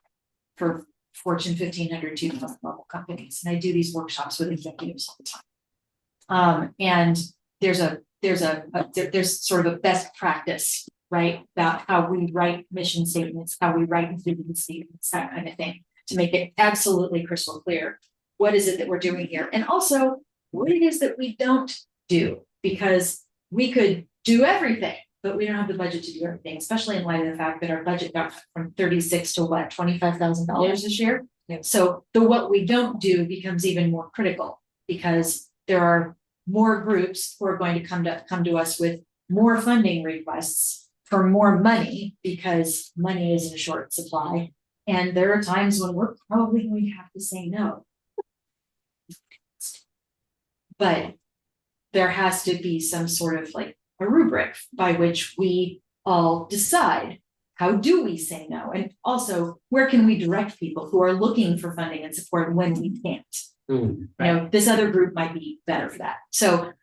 for Fortune 1500 2,000 level companies, and I do these workshops with executives all the time. And there's sort of a best practice, right, about how we write mission statements, how we write vision statements, that kind of thing, to make it absolutely crystal clear what is it that we're doing here, and also what it is that we don't do, because we could do everything, but we don't have the budget to do everything, especially in light of the fact that our budget got cut from 36 to what, $25,000 this year.
Yeah.
So the what we don't do becomes even more critical, because there are more groups who are going to come to us with more funding requests for more money, because money is in short supply. And there are times when we're probably going to have to say no. But there has to be some sort of like a rubric by which we all decide, how do we say no? And also, where can we direct people who are looking for funding and support when we can't? You know, this other group might be better for that. So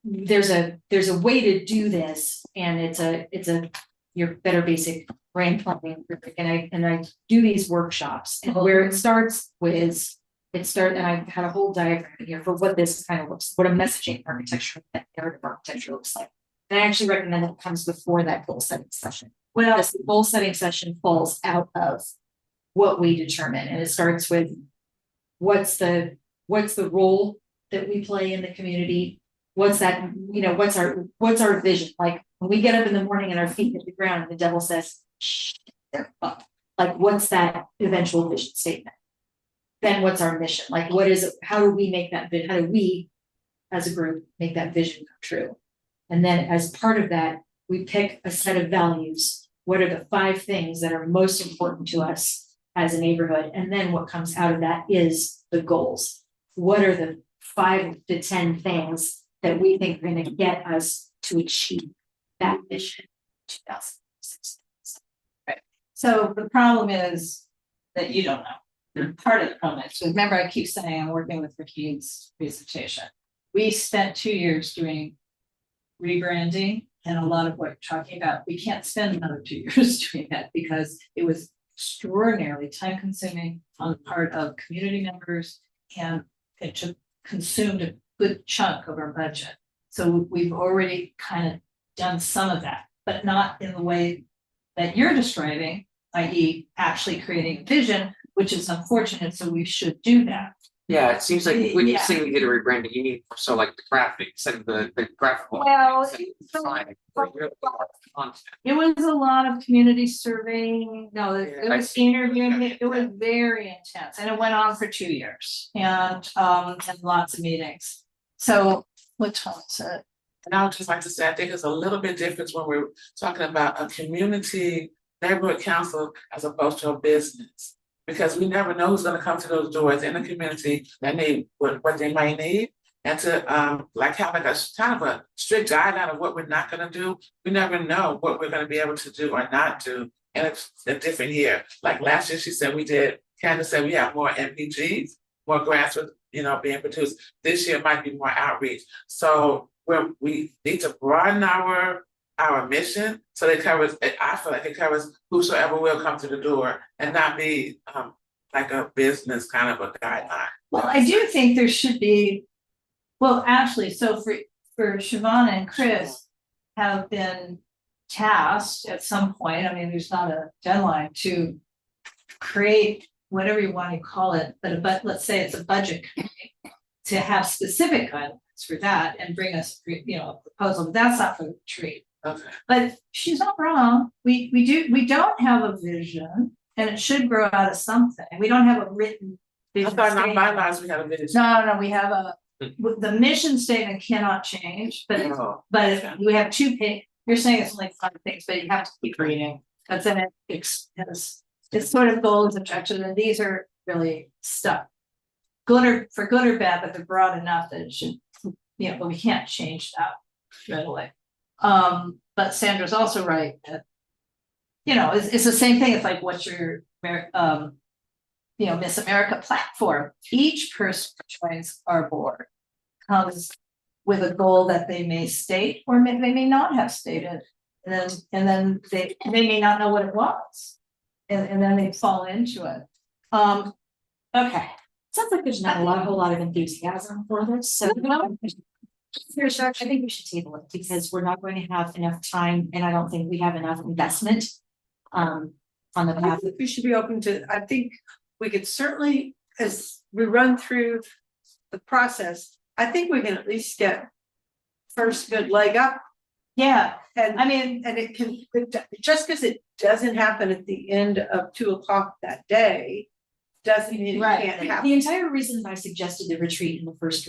there's a way to do this, and it's a your better basic brand planning rubric. And I do these workshops, and where it starts with and I had a whole diagram here for what this kind of looks, what a messaging architecture, that narrative architecture looks like. And I actually recommend that it comes before that goal setting session. Well, the goal setting session falls out of what we determine, and it starts with what's the role that we play in the community. What's that, you know, what's our vision? Like when we get up in the morning and our feet hit the ground and the devil says, shh, they're up. Like, what's that eventual vision statement? Then what's our mission? Like, what is it? How do we make that vision? How do we as a group make that vision come true? And then as part of that, we pick a set of values. What are the 5 things that are most important to us as a neighborhood? And then what comes out of that is the goals. What are the 5 to 10 things that we think are going to get us to achieve that mission in 2006?
Right. So the problem is that you don't know. Part of the problem is, remember, I keep saying I'm working with Rakeem's presentation. We spent 2 years doing rebranding, and a lot of what you're talking about, we can't spend another 2 years doing that, because it was extraordinarily time consuming on the part of community members, and it consumed a good chunk of our budget. So we've already kind of done some of that, but not in the way that you're describing, i.e. actually creating a vision, which is unfortunate, so we should do that.
Yeah, it seems like when you
Yeah.
say we did a rebranding, you need so like the graphic instead of the graphical.
Well,
instead of design, or you're content.
It was a lot of community surveying, no, it was interviewing, it was very intense, and it went on for 2 years, and lots of meetings. So what time is it?
And I would just like to say, I think it's a little bit different when we're talking about a community neighborhood council as opposed to a business. Because we never know who's gonna come to those doors in the community that need what they might need. And to like have like a kind of a strict guideline of what we're not gonna do. We never know what we're gonna be able to do or not do. And it's a different year. Like last year, Candace said we have more MPGs, more grants with, being produced. This year might be more outreach. So we need to broaden our mission, so it covers, I feel like it covers whosoever will come to the door, and not be like a business kind of a guideline.
Well, I do think there should be, well, actually, so for Siobhan and Chris have been tasked at some point, I mean, there's not a deadline, to create whatever you want to call it, but let's say it's a budget committee, to have specific guidelines for that and bring us, a proposal, but that's not for the retreat.
Okay.
But she's not wrong. We don't have a vision, and it should grow out of something. We don't have a written
I
vision.
thought in our
statement.
bylaws we had a vision.
No, we have the mission statement cannot change, but
Oh,
we have 2 pages. You're saying it's like 5 things, but you have to keep reading. But then it's sort of goals, objectives, and these are really stuck. Good or bad, but they're broad enough that it should, but we can't change that right away. But Sandra's also right that, it's the same thing. It's like, what's your, Miss America platform? Each person who joins our board comes with a goal that they may state, or they may not have stated. And then they may not know what it was. And then they fall into it. Okay.
Sounds like there's not a whole lot of enthusiasm for this, so. I think we should table it, because we're not going to have enough time, and I don't think we have enough investment on the
I
path.
think we should be open to, I think we could certainly, as we run through the process, I think we can at least get first good leg up.
Yeah,
And
I mean,
and it can, just because it doesn't happen at the end of 2 o'clock that day, doesn't mean it
Right.
can't
The
happen.
entire reason that I suggested the retreat in the first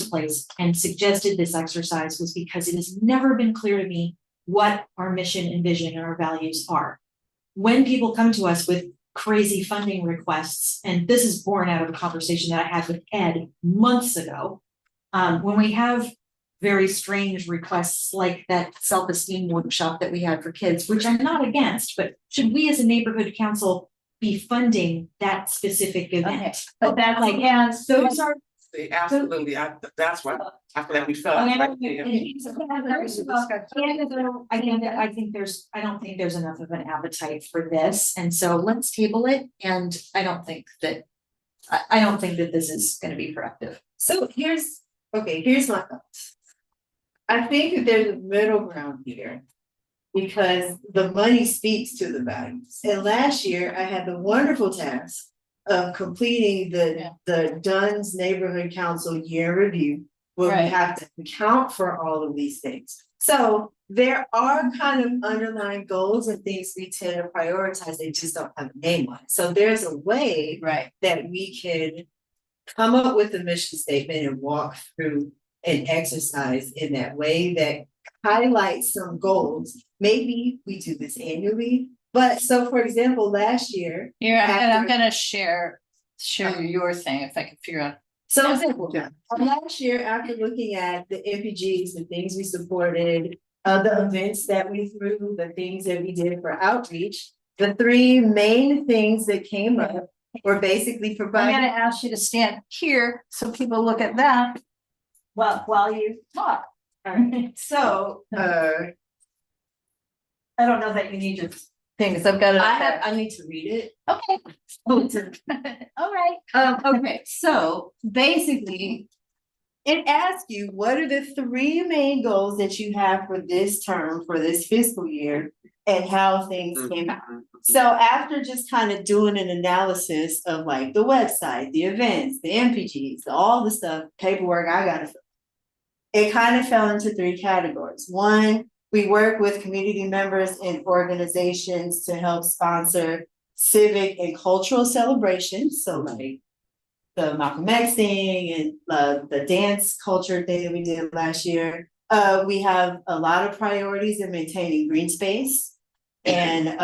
place and suggested this exercise was because it has never been clear to me what our mission and vision and our values are. When people come to us with crazy funding requests, and this is born out of a conversation that I had with Ed months ago. When we have very strange requests like that self-esteem workshop that we had for kids, which I'm not against, but should we as a neighborhood council be funding that specific
okay,
event?
but that's like, and so.
Those are
Absolutely, that's what, I feel like we felt.
I
right there.
don't think there's enough of an appetite for this, and so let's table it, and I don't think that this is gonna be productive.
So here's my thoughts. I think that there's a middle ground here. Because the money speaks to the values. And last year I had the wonderful task of completing the Dunn's Neighborhood Council year review. Where we
Right.
have to account for all of these things. So there are kind of underlying goals and things we tend to prioritize, they just don't have a name on it. So there's a way
Right,
that we can come up with a mission statement and walk through an exercise in that way that highlights some goals. Maybe we do this annually, but so for example, last year.
here, and I'm
After-
gonna share your thing if I can figure out.
So last year, after looking at the MPGs, the things we supported, the events that we threw, the things that we did for outreach. The 3 main things that came up were basically
I'm
providing.
gonna ask you to stand here so people look at that. While you talk.
So,
I don't know that you need your things, I've got it.
I need to read it.
Okay. All right.
Okay, so basically. It asks you, what are the 3 main goals that you have for this term, for this fiscal year, and how things came out? So after just kind of doing an analysis of like the website, the events, the MPGs, all the stuff, paperwork I gotta fill. It kind of fell into 3 categories. 1, we work with community members and organizations to help sponsor civic and cultural celebrations, so like the Malcolm X thing and the dance culture thing that we did last year. We have a lot of priorities in maintaining green space and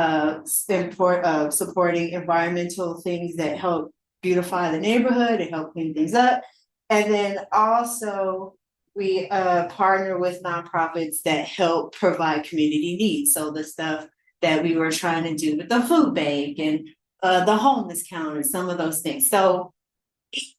supporting environmental things that help beautify the neighborhood and help clean things up. And then also we partner with nonprofits that help provide community needs. So the stuff that we were trying to do with the food bank and the homeless counter, some of those things. So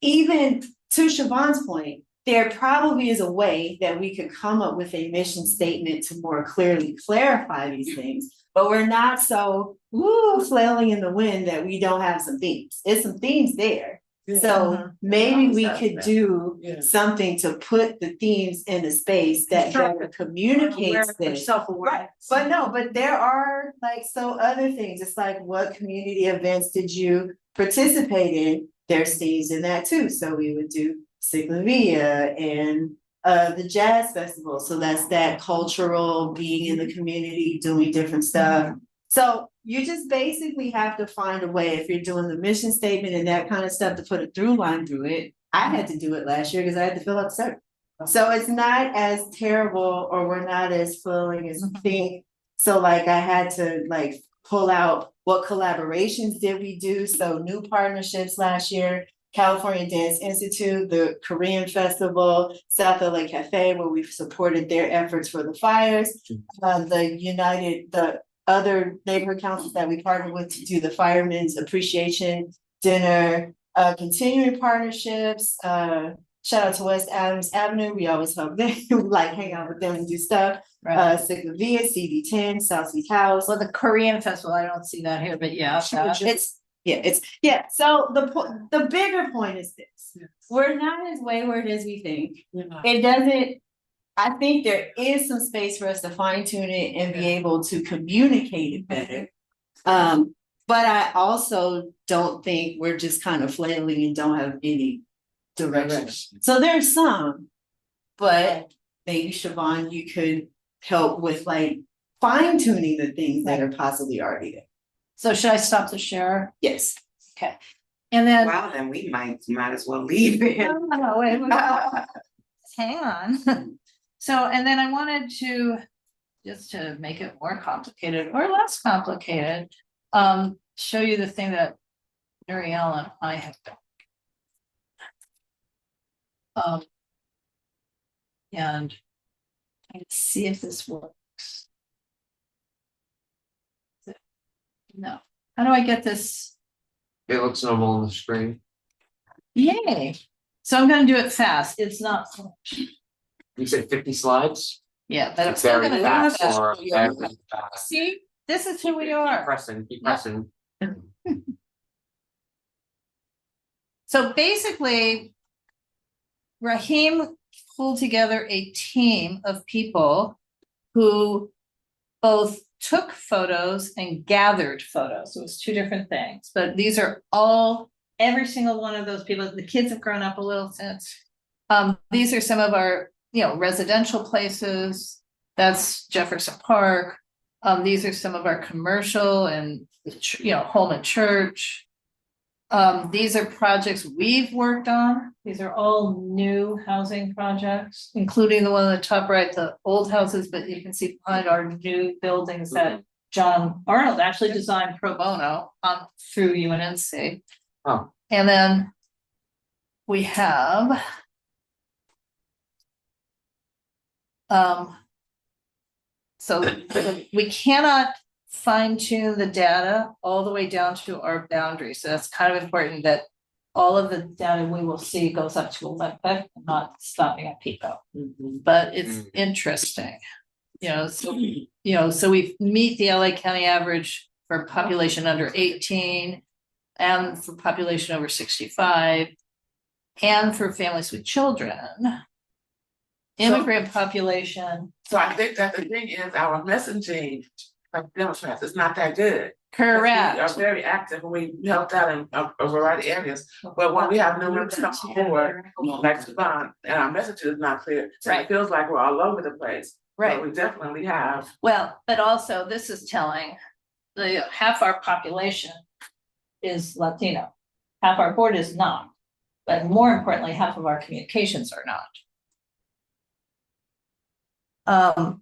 even to Siobhan's point, there probably is a way that we could come up with a mission statement to more clearly clarify these things. But we're not so flailing in the wind that we don't have some themes. There's some themes there. So maybe we could do something to put the themes in the space that better communicates this.
Self-aware.
But there are like other things. It's like, what community events did you participate in? There's themes in that too. So we would do Cyclavia and the jazz festival. So that's that cultural being in the community, doing different stuff. So you just basically have to find a way, if you're doing the mission statement and that kind of stuff, to put a through line through it. I had to do it last year because I had to fill out the survey. So it's not as terrible, or we're not as flowing as we think. So like I had to like pull out what collaborations did we do. So new partnerships last year, California Dance Institute, the Korean Festival, South LA Cafe, where we've supported their efforts for the fires. The other neighborhood councils that we partnered with to do the Firemen's Appreciation Dinner, continuing partnerships, shout out to West Adams Avenue, we always help them, like hang out with them and do stuff.
Right.
Cyclavia, CD10, South Beach House.
Well, the Korean festival, I don't see that here, but yeah.
So the bigger point is this, we're not as wayward as we think. It doesn't, I think there is some space for us to fine tune it and be able to communicate it better. But I also don't think we're just kind of flailing and don't have any direction. So there's some, but
maybe Siobhan, you could help with like fine tuning the things that are possibly already there.
So should I stop the share?
Yes.
Okay. And then.
Wow, then we might as well leave it.
No, wait, hang on. So, and then I wanted to, just to make it more complicated or less complicated, show you the thing that Muriel and I have done. And let's see if this works. No, how do I get this?
It looks normal on the screen.
Yay. So I'm gonna do it fast. It's not so much.
You said 50 slides?
Yeah, but I'm
It's
still
very
gonna do
fast
it fast.
or very fast.
See, this is who we
Keep
are.
pressing, keep
Yeah.
pressing.
So basically, Raheem pulled together a team of people who both took photos and gathered photos. It was two different things, but these are all, every single one of those people, the kids have grown up a little since. These are some of our, residential places. That's Jefferson Park. These are some of our commercial and, home and church. These are projects we've worked on. These are all new housing projects, including the one on the top right, the old houses, but you can see behind our new buildings that John Arnold actually designed pro bono through UNNC.
Oh.
And then we have so we cannot fine tune the data all the way down to our boundaries. So that's kind of important that all of the data we will see goes up to Olympic, not stopping at Pico. But it's interesting, so we meet the LA County average for population under 18 and for population over 65 and for families with children. Immigrant population.
So I think that the thing is our messaging, like Democrats, is not that good.
Correct.
We are very active and we helped out in a variety of areas, but when we have new members come on board, like Savon, and our message is not clear, so
Right.
it feels like we're all over the place.
Right.
But we definitely have.
Well, but also this is telling half our population is Latino, half our board is not, but more importantly, half of our communications are not. In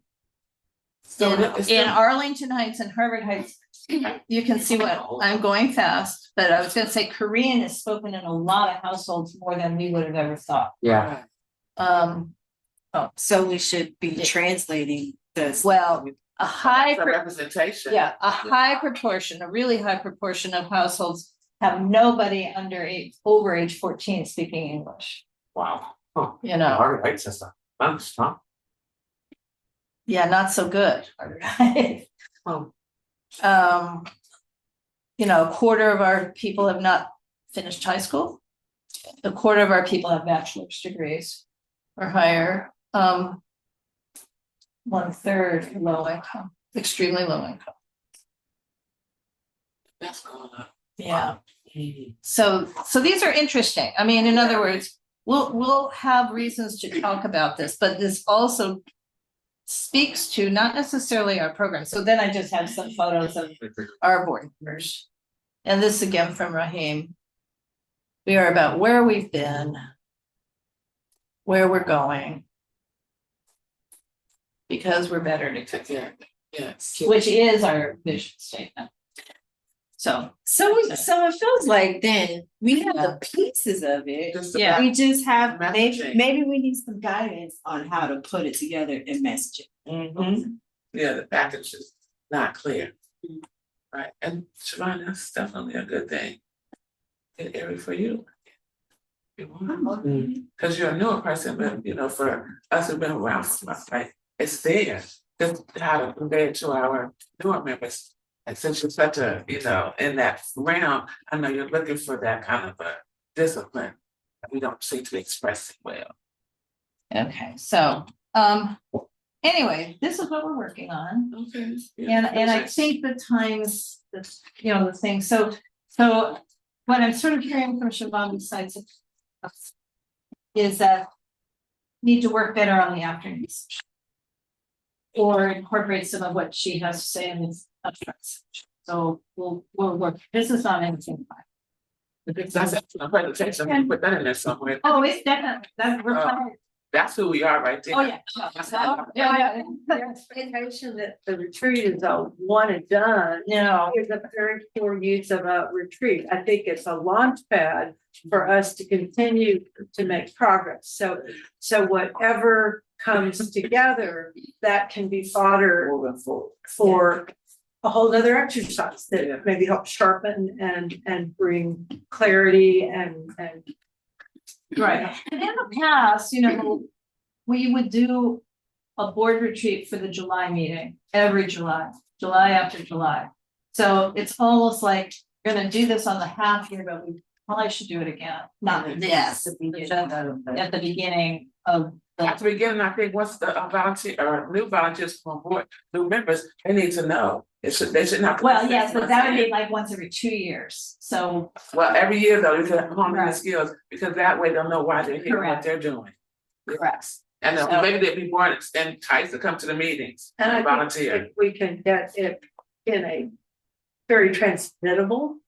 Arlington Heights and Harvard Heights, you can see what I'm going fast, but I was gonna say Korean is spoken in a lot of households more than we would have ever thought.
Yeah.
So we should be translating this.
Well, a high,
Some representation.
yeah, a high proportion, a really high proportion of households have nobody over age 14 speaking English.
Wow. Oh,
Harvard
Heights system. Thanks, huh?
Yeah, not so good. Right?
Oh.
A quarter of our people have not finished high school. A quarter of our people have bachelor's degrees or higher. 1/3 low income, extremely low income.
That's going up.
Yeah. So these are interesting. I mean, in other words, we'll have reasons to talk about this, but this also speaks to not necessarily our program. So then I just have some photos of our board members. And this again from Raheem. We are about where we've been, where we're going, because we're better together,
Yes.
which is our vision statement. So
it feels like then we have the pieces of it.
Just
Yeah.
We just have,
Messaging.
maybe we need some guidance on how to put it together and message it.
Mhm. Yeah, the package is not clear. Right, and Siobhan, that's definitely a good thing. Good area for you. Cause you're a newer person, but for us who've been around for months, right? It's there, just how to convey it to our newer members. And since you're such a, in that realm, I know you're looking for that kind of a discipline. That we don't seem to express it well.
okay, so anyway, this is what we're working on.
Okay.
And I think the times, the thing, so what I'm sort of hearing from Siobhan besides is that need to work better on the afternoons. Or incorporate some of what she has to say in this upfront. So we'll work, this is not anything.
That's a presentation, we put that in there somewhere.
Oh, it's definitely, that we're fine.
That's who we are right there.
Oh, yeah. Yeah.
Indication that the retreat is a one and done.
No,
Here's a very poor use of a retreat. I think it's a launch pad for us to continue to make progress. So whatever comes together, that can be fodder
Moving forward.
for a whole other exercise that maybe help sharpen and bring clarity and.
right. And in the past, we would do a board retreat for the July meeting, every July after July. So it's almost like we're gonna do this on the half year, but we probably should do it again, not this, at the beginning of
At the beginning, I think once the volunteer or new volunteers come on board, new members, they need to know. They should not.
Well, yes, but that would be like once every 2 years, so.
Well, every year though, you can hone in the
Right.
skills, because that way they'll know why they're here, what
Correct.
they're doing.
Correct.
And
So-
maybe they'd be more enticed to come to the meetings
And I
and
think
volunteer.
if we can get it in a very transmittable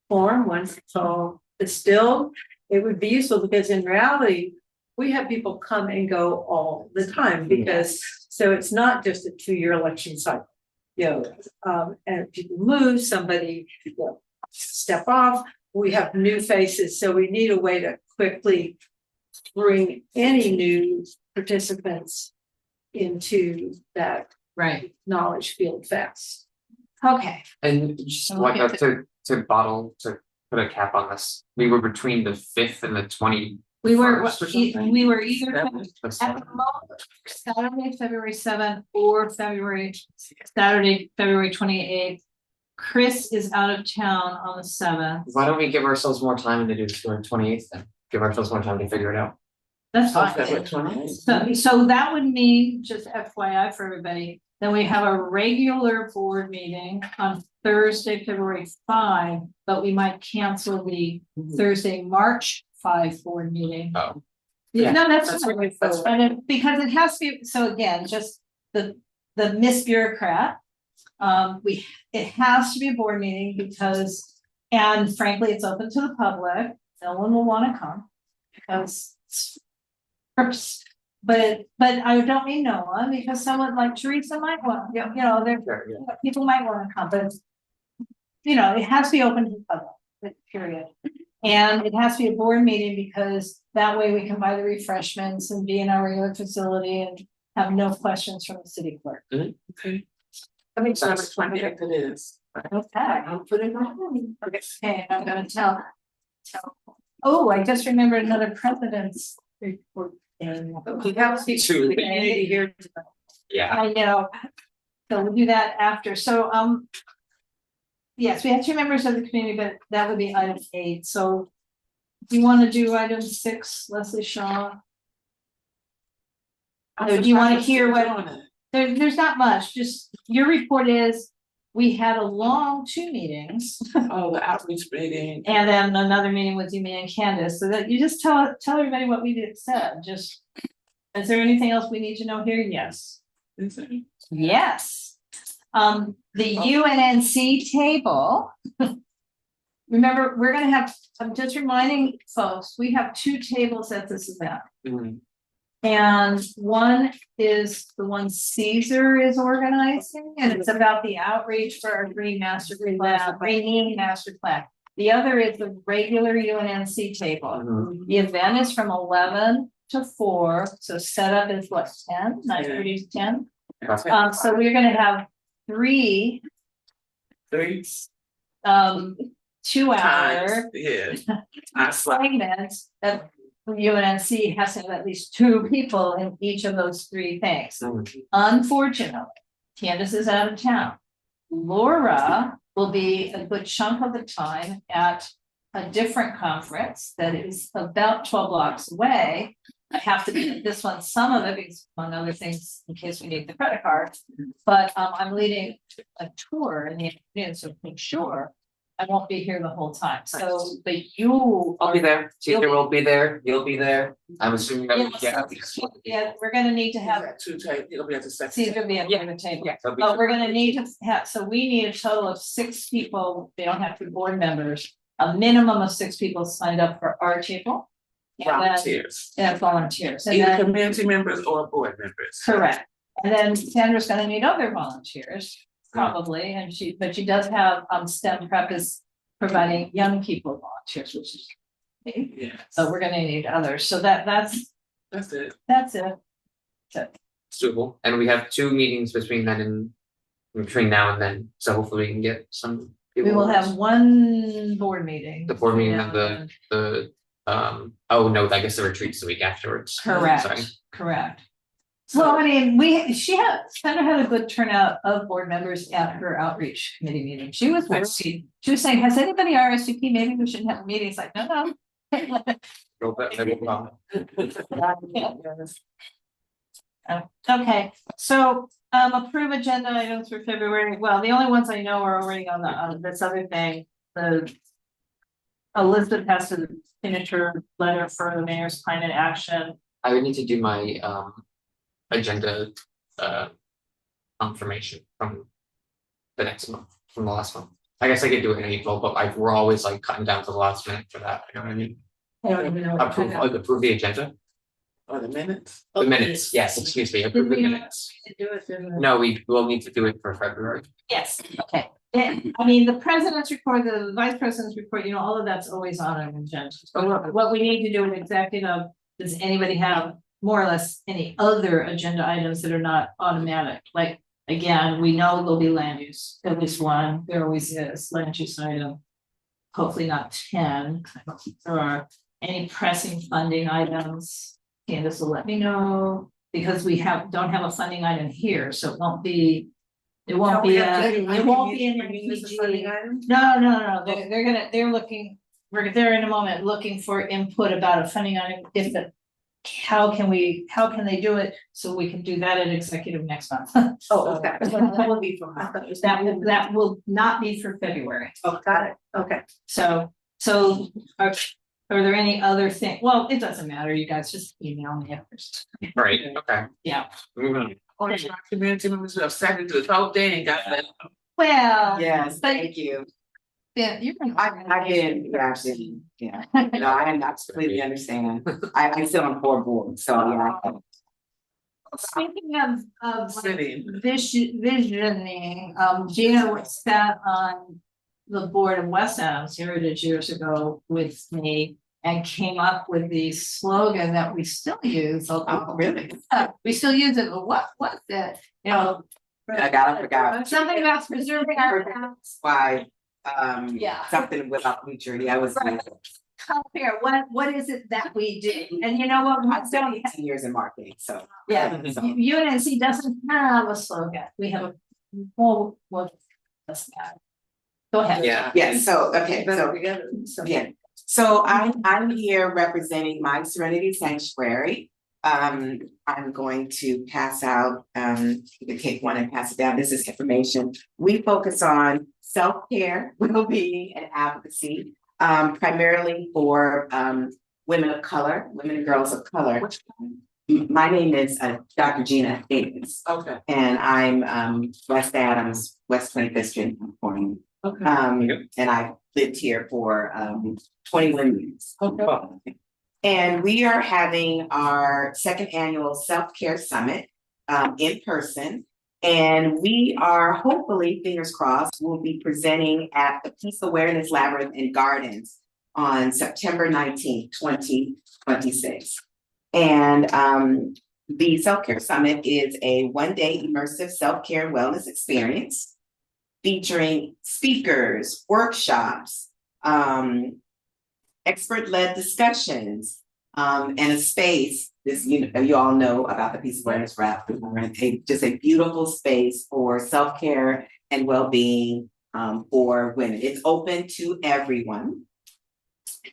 form, once it's all distilled, it would be useful, because in reality, we have people come and go all the time, because, so it's not just a 2-year election cycle. And people move, somebody step off, we have new faces, so we need a way to quickly bring any new participants into that
Right,
knowledge field fast.
okay.
And just
So
like
look at
to put a cap on this, we were between the 5th and the 20.
We were,
First or something?
we were either
Seven.
at the moment, Saturday, February 7th, or Saturday, February 28th. Chris is out of town on the 7th.
Why don't we give ourselves more time to do this for the 28th then? Give ourselves more time to figure it out.
That's fine.
February 28th.
So that would mean, just FYI for everybody, then we have a regular board meeting on Thursday, February 5, but we might cancel the Thursday, March 5 board meeting.
Oh.
Yeah, no,
That's
that's
fine.
fine.
That's fine.
And because it has to be, so again, just the Miss Bureaucrat. It has to be a board meeting because, and frankly, it's open to the public, no one will wanna come. Because but I don't mean no one, because someone like Teresa might want, people might wanna come, but. It has to be open to the public, period. And it has to be a board meeting because that way we can buy the refreshments and be in our regular facility and have no questions from the city clerk.
Okay. I think February 28th it is.
Okay, I'll put it on. Okay, I'm gonna tell. Oh, I just remembered another president's report.
We have to
Two.
here.
Yeah.
I know. So we'll do that after. So, yes, we have 2 members of the community, but that would be item 8. So do you want to do item 6, Leslie Shaw? Do you want to hear what? There's not much, just your report is, we had a long 2 meetings.
Oh, the outreach meeting.
And then another meeting with you, me and Candace, so that you just tell everybody what we did said, just. Is there anything else we need to know here? Yes.
Is it?
Yes. The UNNC table. Remember, we're gonna have, I'm just reminding folks, we have 2 tables at this event.
Mhm.
And one is the one Caesar is organizing, and it's about the outreach for our Green Master Plan, Green Master Plan. The other is the regular UNNC table.
Mhm.
The event is from 11 to 4, so setup is what, 10, 9:30 to 10? So we're gonna have 3, 2 hour
Times, yeah. I saw.
segments that UNNC has to have at least 2 people in each of those 3 things.
Mhm.
Unfortunately, Candace is out of town. Laura will be a good chunk of the time at a different conference that is about 12 blocks away. I have to be at this one, some of it, because among other things, in case we need the credit card. But I'm leading a tour in the afternoon, so make sure I won't be here the whole time, so, but you.
I'll be there,
You'll
Caesar
be-
will be there, you'll be there, I'm assuming that,
Yeah, Yeah, we're gonna need to have
Have two tape, it'll be at the second.
Caesar be at the table.
Yeah, that'll be
But we're gonna need to have, so we need a total of 6 people, they don't have to be board members, a minimum of 6 people signed up for our table. And then,
Volunteers,
yeah, volunteers, and
either
then,
community members or board members.
correct, and then Sandra's gonna need other volunteers, probably, and but she does have, STEM prep is providing young people volunteers, which is.
Yeah,
So we're gonna need others, so that's
it.
it.
It's doable, and we have 2 meetings between then and. Between now and then, so hopefully we can get some.
We
people.
will have one board meeting.
The board meeting and
Yeah.
oh no, I guess the retreat's the week afterwards. Sorry.
Correct, correct. Well, I mean, Sandra had a good turnout of board members at her outreach committee meeting. She was saying, has anybody RSVP? Maybe we shouldn't have a meeting. It's like, no.
Go back, I will come.
Okay, so, approve agenda items for February. Well, the only ones I know are already on this other thing, Elizabeth has to finish her letter for the mayor's climate action.
I would need to do my agenda confirmation from the next month, from the last month. I guess I could do it in April, but we're always like cutting down to the last minute for that, you know what I mean?
I don't even know. what to do.
Approve the agenda,
Or the minutes.
the minutes, yes, excuse me, approve the minutes.
Do it in the-
No, we will need to do it for February.
Yes, okay. I mean, the president's report, the vice president's report, all of that's always on our agenda. But what we need to do in executive, does anybody have more or less any other agenda items that are not automatic? Like, again, we know there'll be land use, at least one, there always is land use item. Hopefully not 10, I don't think there are any pressing funding items. Candace will let me know, because we don't have a funding item here, so it won't be. It won't be, it won't be in the PG. No, they're looking, they're in a moment looking for input about a funding item, how can they do it, so we can do that at executive next month.
Oh, okay. That will be from.
That will not be for February,
Oh, got it, okay.
so are there any other thing, well, it doesn't matter, you guys just email me first.
Right, okay.
Yeah.
Moving on.
Or our community members who have sat into the whole day and got that.
Well.
Yes,
But-
thank you.
Yeah, you can.
I did, yeah, no, I completely understand. I sit on 4 boards, so yeah.
Speaking of
City.
visioning, Gina sat on the board of West Adams Heritage years ago with me and came up with the slogan that we still use.
Oh, really?
We still use it, but what's that?
I forgot.
Something about preserving our past.
Why,
Yeah.
something without future, yeah, it was.
Right. Come here, what is it that we do? And you know what?
I spent 18 years in marketing, so.
Yeah,
So-
UNNC doesn't have a slogan. We have a, well, doesn't matter. Go ahead.
Yeah.
Yeah, so, okay, so, yeah, so I'm here representing My Serenity Sanctuary. I'm going to pass out, you can take one and pass it down. This is information. We focus on self-care, well-being, and advocacy, primarily for women of color, women and girls of color. My name is Dr. Gina Davis,
Okay.
and I'm West Adams, West 25th Street, California.
Okay.
And I've lived here for 21 years.
Okay.
And we are having our 2nd annual self-care summit in person. And we are hopefully, fingers crossed, will be presenting at the Peace Awareness Labyrinth and Gardens on September 19th, 2026. And the self-care summit is a 1-day immersive self-care wellness experience featuring speakers, workshops, expert-led discussions, and a space. This, you all know about the Peace Awareness Labyrinth, just a beautiful space for self-care and well-being for women. It's open to everyone.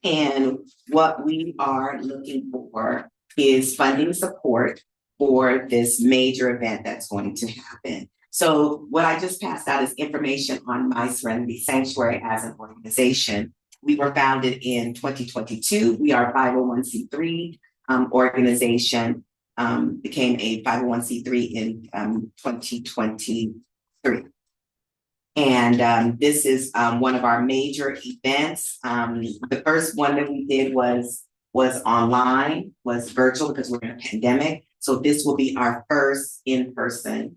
And what we are looking for is funding support for this major event that's going to happen. So what I just passed out is information on My Serenity Sanctuary as an organization. We were founded in 2022. We are a 501c3 organization, became a 501c3 in 2023. And this is one of our major events. The first one that we did was online, was virtual because we're in a pandemic. So this will be our first in-person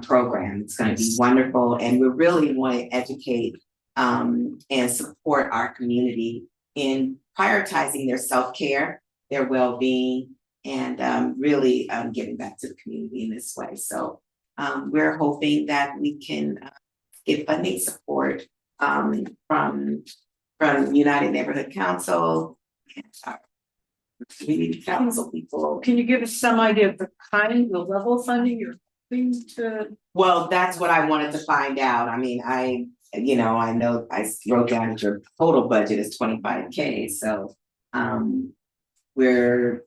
program. It's going to be wonderful, and we really want to educate and support our community in prioritizing their self-care, their well-being, and really giving back to the community in this way. So we're hoping that we can get funding support from United Neighborhood Council and our community council people.
Can you give us some idea of the kind, the level of funding you're hoping to?
Well, that's what I wanted to find out. I mean, I know I wrote down that your total budget is 25K. So we're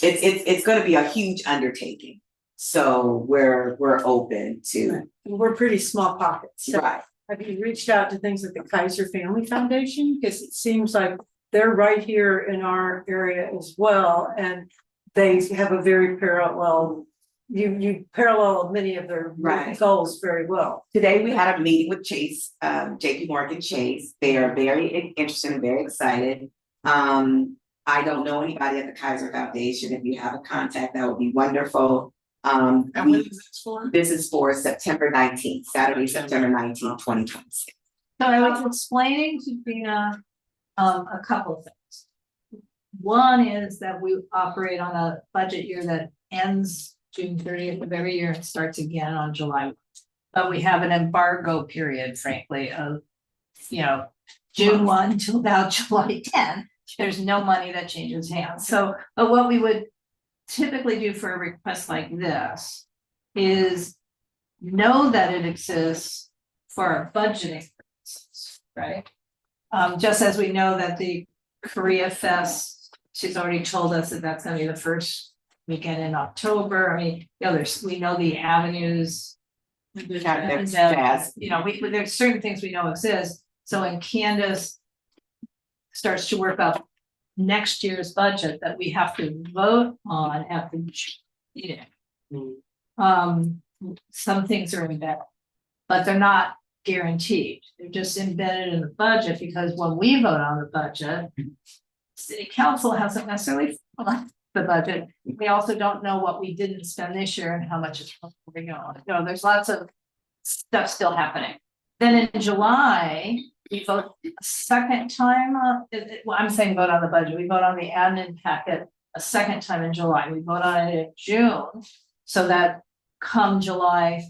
it's going to be a huge undertaking. So we're open to.
We're pretty small pockets. So
Right.
have you reached out to things like the Kaiser Family Foundation? Because it seems like they're right here in our area as well, and they have a very parallel. You parallel many of their
Right.
goals very well.
Today we had a meeting with Chase, JP Morgan Chase. They are very interested and very excited. I don't know anybody at the Kaiser Foundation. If you have a contact, that would be wonderful.
And what is this for?
This is for September 19th, Saturday, September 19th, 2026.
So I was explaining to Dina a couple of things. One is that we operate on a budget year that ends June 30th of every year and starts again on July. But we have an embargo period, frankly, of June 1 till about July 10. There's no money that changes hands. So, but what we would typically do for a request like this is know that it exists for our budgeting purposes, right? Just as we know that the Korea Fest, she's already told us that that's going to be the first weekend in October. I mean, we know the avenues. There's certain things we know exist. So when Candace starts to work up next year's budget that we have to vote on at the meeting. Some things are embedded, but they're not guaranteed. They're just embedded in the budget because when we vote on the budget, city council hasn't necessarily on the budget. We also don't know what we didn't spend this year and how much is going on. There's lots of stuff still happening. Then in July, we vote a second time. Well, I'm saying vote on the budget. We vote on the admin packet a second time in July. We vote on it in June, so that come July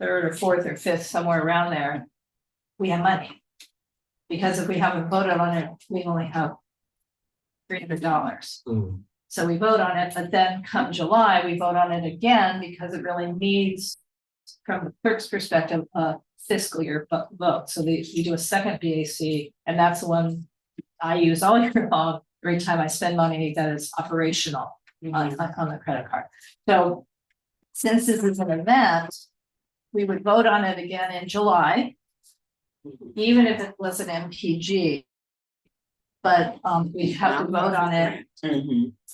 3rd or 4th or 5th, somewhere around there, we have money. Because if we haven't voted on it, we only have $300. So we vote on it, but then come July, we vote on it again because it really needs, from the clerk's perspective, a fiscal year vote. So we do a second BAC, and that's the one I use all year long. Every time I spend money that is operational on the credit card. So since this is an event, we would vote on it again in July, even if it was an MPG. But we'd have to vote on it.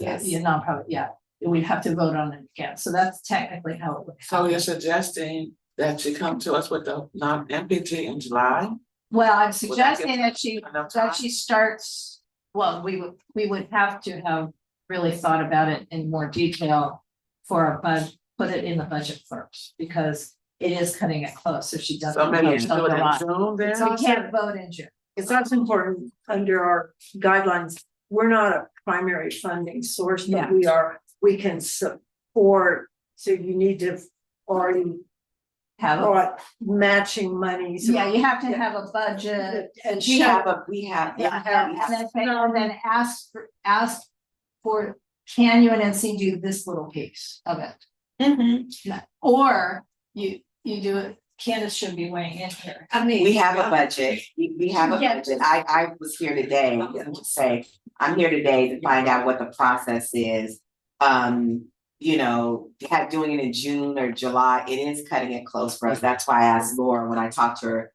Yes.
Yeah, nonprofit, yeah. We'd have to vote on it again. So that's technically how it would
So
happen.
you're suggesting that you come to us with the non-MPG in July?
Well, I'm suggesting that
enough time?
she starts, well, we would have to have really thought about it in more detail for our budget, put it in the budget first, because it is cutting it close if she doesn't.
So maybe
vote
you
till
do it in
July.
June then?
So we can't vote in June.
Because that's important under our guidelines. We're not a primary funding source, but
Yeah.
we can support. So you need to already
Have,
brought matching monies.
yeah, you have to have a budget and
We
show.
have.
And then ask for, can UNNC do this little piece of it? Or you do it, Candace should be weighing in here. I mean.
We have a budget. We have a
Yeah.
budget. I was here today, I'm here today to find out what the process is. doing it in June or July, it is cutting it close for us. That's why I asked Laura when I talked to her,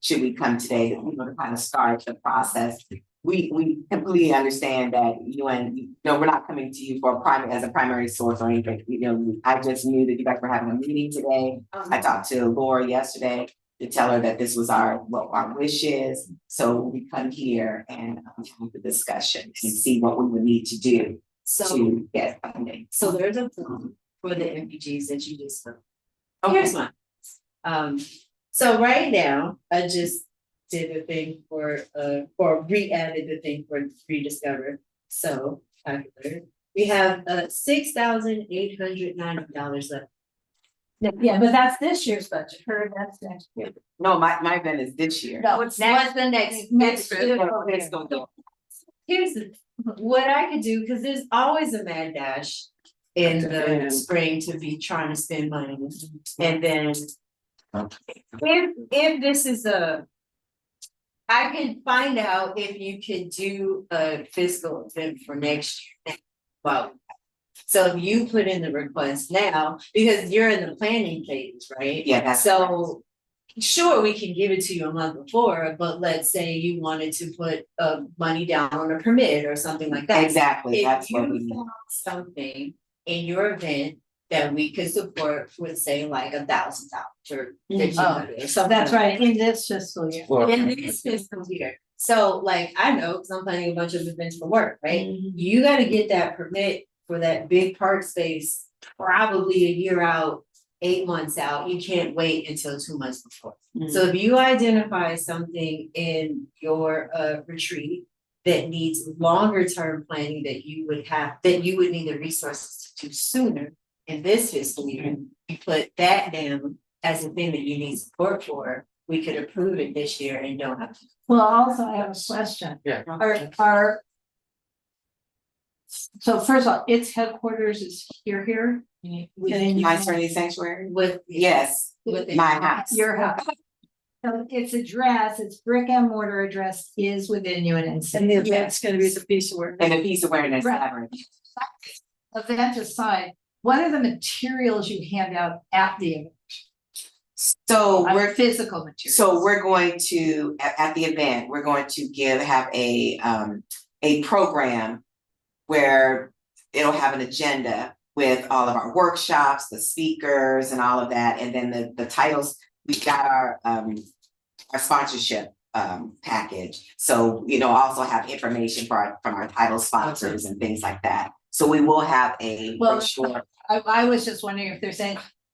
should we come today to kind of start the process. We completely understand that we're not coming to you for as a primary source or anything. I just knew that you guys were having a meeting today. I talked to Laura yesterday to tell her that this was what our wish is. So we come here and have the discussion and see what we would need to do to get funding.
So there's a form for the MPGs that you just.
Okay.
Here's mine. So right now, I just did the thing or re-added the thing for rediscover. So calculator. We have $6,890 left.
Yeah, but that's this year's budget, her, that's next year.
No, my event is this year.
No,
What's the next year? Here's what I could do, because there's always a mad dash in the spring to be trying to spend money. And then if this is I can find out if you could do a fiscal event for next year. Well, so if you put in the request now, because you're in the planning phase, right?
Yeah, that's
So sure, we can give it to you a month before, but let's say you wanted to put money down on a permit or something like that.
exactly. That's
If
what we
you
need.
found something in your event that we could support with, say, like $1,000 or $1,500 or
So
something.
that's right, in this fiscal year.
In this fiscal year. So like, I know, because I'm planning a bunch of events for work, right? You gotta get that permit for that big park space, probably a year out, 8 months out. You can't wait until 2 months before. So if you identify something in your retreat that needs longer term planning that you would need the resources to do sooner in this fiscal year, you put that down as a thing that you need support for, we could approve it this year and don't have to.
Well, also I have a question.
Yeah.
So first of all, its headquarters is here. Within
My Serenity Sanctuary?
With.
Yes,
With.
my house.
your house. So its address, its brick and mortar address is within UNNC.
And the event's gonna be the piece of work.
And a piece of awareness.
Right.
Saturday.
Event aside, what are the materials you hand out at the event?
So we're
Physical materials.
So we're going to, at the event, we're going to have a program where it'll have an agenda with all of our workshops, the speakers and all of that. And then the titles, we've got our sponsorship package. So, also have information from our title sponsors and things like that. So we will have a brochure.
I was just wondering if there's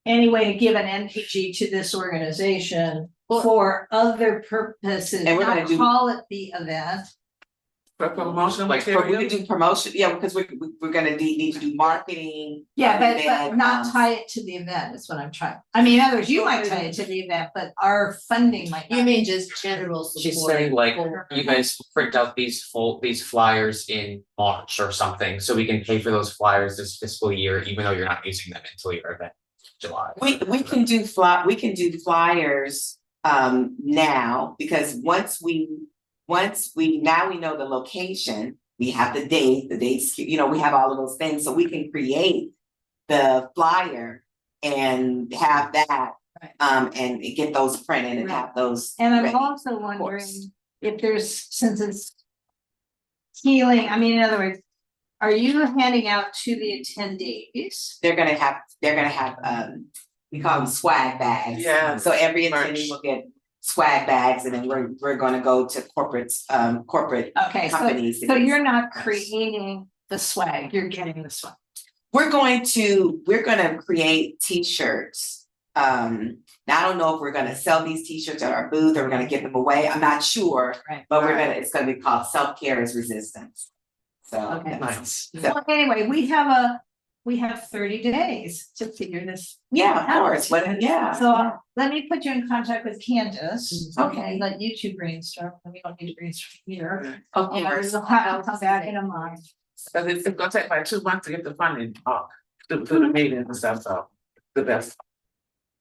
any way to give an NPG to this organization for other purposes,
And we're
not
gonna
call it the event.
For promotional
Like,
We
material.
can do promotion, because we're gonna need to do marketing.
Yeah, but
and,
not tie it to the event is what I'm trying. I mean, in other words, you might tie it to the event, but our funding might not.
You mean just general support?
She's saying like, you guys print out these flyers in March or something, so we can pay for those flyers this fiscal year, even though you're not using them until your event, July.
We can do flyers now, because once we know the location, we have the dates, we have all of those things, so we can create the flyer and have that. And get those printed and have those.
And I'm
ready,
also
of course.
wondering if since it's healing, I mean, in other words, are you handing out to the attendees?
They're gonna have, we call them swag bags.
Yeah.
So every
Merch.
attendee will get swag bags, and then we're gonna go to corporate
Okay,
companies.
so you're not creating the swag, you're getting the swag.
We're gonna create t-shirts. Now I don't know if we're gonna sell these t-shirts at our booth or we're gonna give them away. I'm not sure,
Right.
but it's gonna be called Self-Care is Resistance. So.
Okay.
Nice.
So-
Well, anyway, we have 30 days to figure this.
Yeah, of
out.
course, yeah.
So let me put you in contact with Candace.
Okay.
And let you two brainstorm, we don't need to brainstorm here.
Of
And
course.
we'll have to come back in a month.
Cause it's gonna take like 2 months to get the funding, to the meetings and stuff, so the best.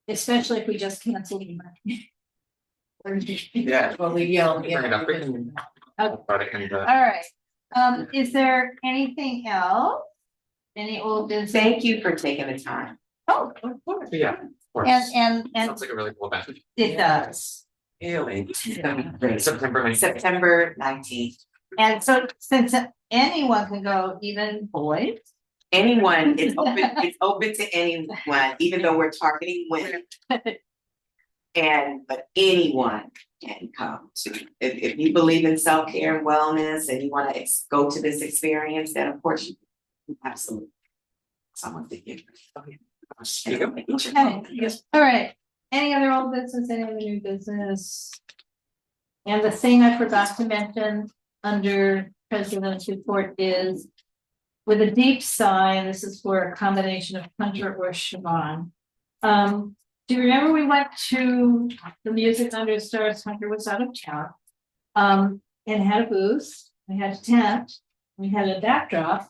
Especially if we just cancel the money.
Yeah.
Well, we yell,
Bring it up.
Okay.
Product and,
All right, is there anything else? Any old business?
Thank you for taking the time.
Oh,
Yeah, of course.
and
Sounds like a really cool event.
it does.
Healing.
September 19th.
September 19th.
And so since anyone can go, even boys.
Anyone, it's open to anyone, even though we're targeting women. But anyone can come to, if you believe in self-care and wellness and you wanna go to this experience, then of course you absolutely. Someone to give.
Okay, all right. Any other old business, any other new business? And the thing I forgot to mention under president's report is with a deep sigh, and this is for a combination of Hunter or Siobhan. Do you remember we went to the Music Under the Stars? Hunter was out of town. And had a booth, we had a tent, we had a backdrop,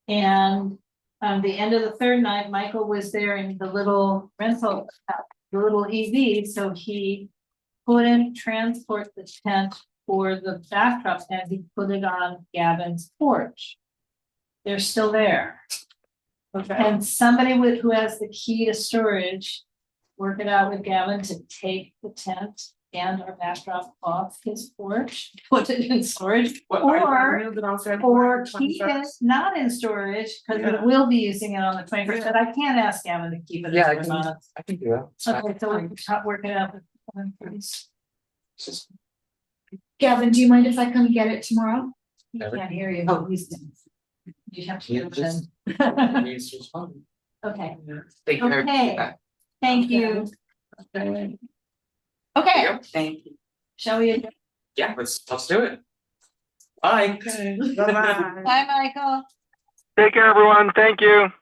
and the end of the third night, Michael was there in the little rental, the little EV, so he couldn't transport the tent for the backdrop and he put it on Gavin's porch. They're still there.
Okay.
And somebody who has the key to storage, work it out with Gavin to take the tent and our backdrop off his porch, put it in storage, or keep it not in storage, because
Yeah.
we will be using it on the 21st, but I can't ask Gavin to keep it.
Yeah,
in storage.
I can do that. It's fine.
Okay, so we can work it out with him, please.
It's just-
Gavin, do you mind if I come get it tomorrow?
He can't hear you.
Oh, he's done.
You have to
Yeah,
do it
just-
then.
Needs to respond.
Okay,
Thank you.
okay, thank you.
Okay.
Okay,
Yep.
Thank you.
shall we? adjourn?
Yeah, let's do it. Bye.
Okay, bye-bye.
Bye, Michael.
Take care, everyone. Thank you.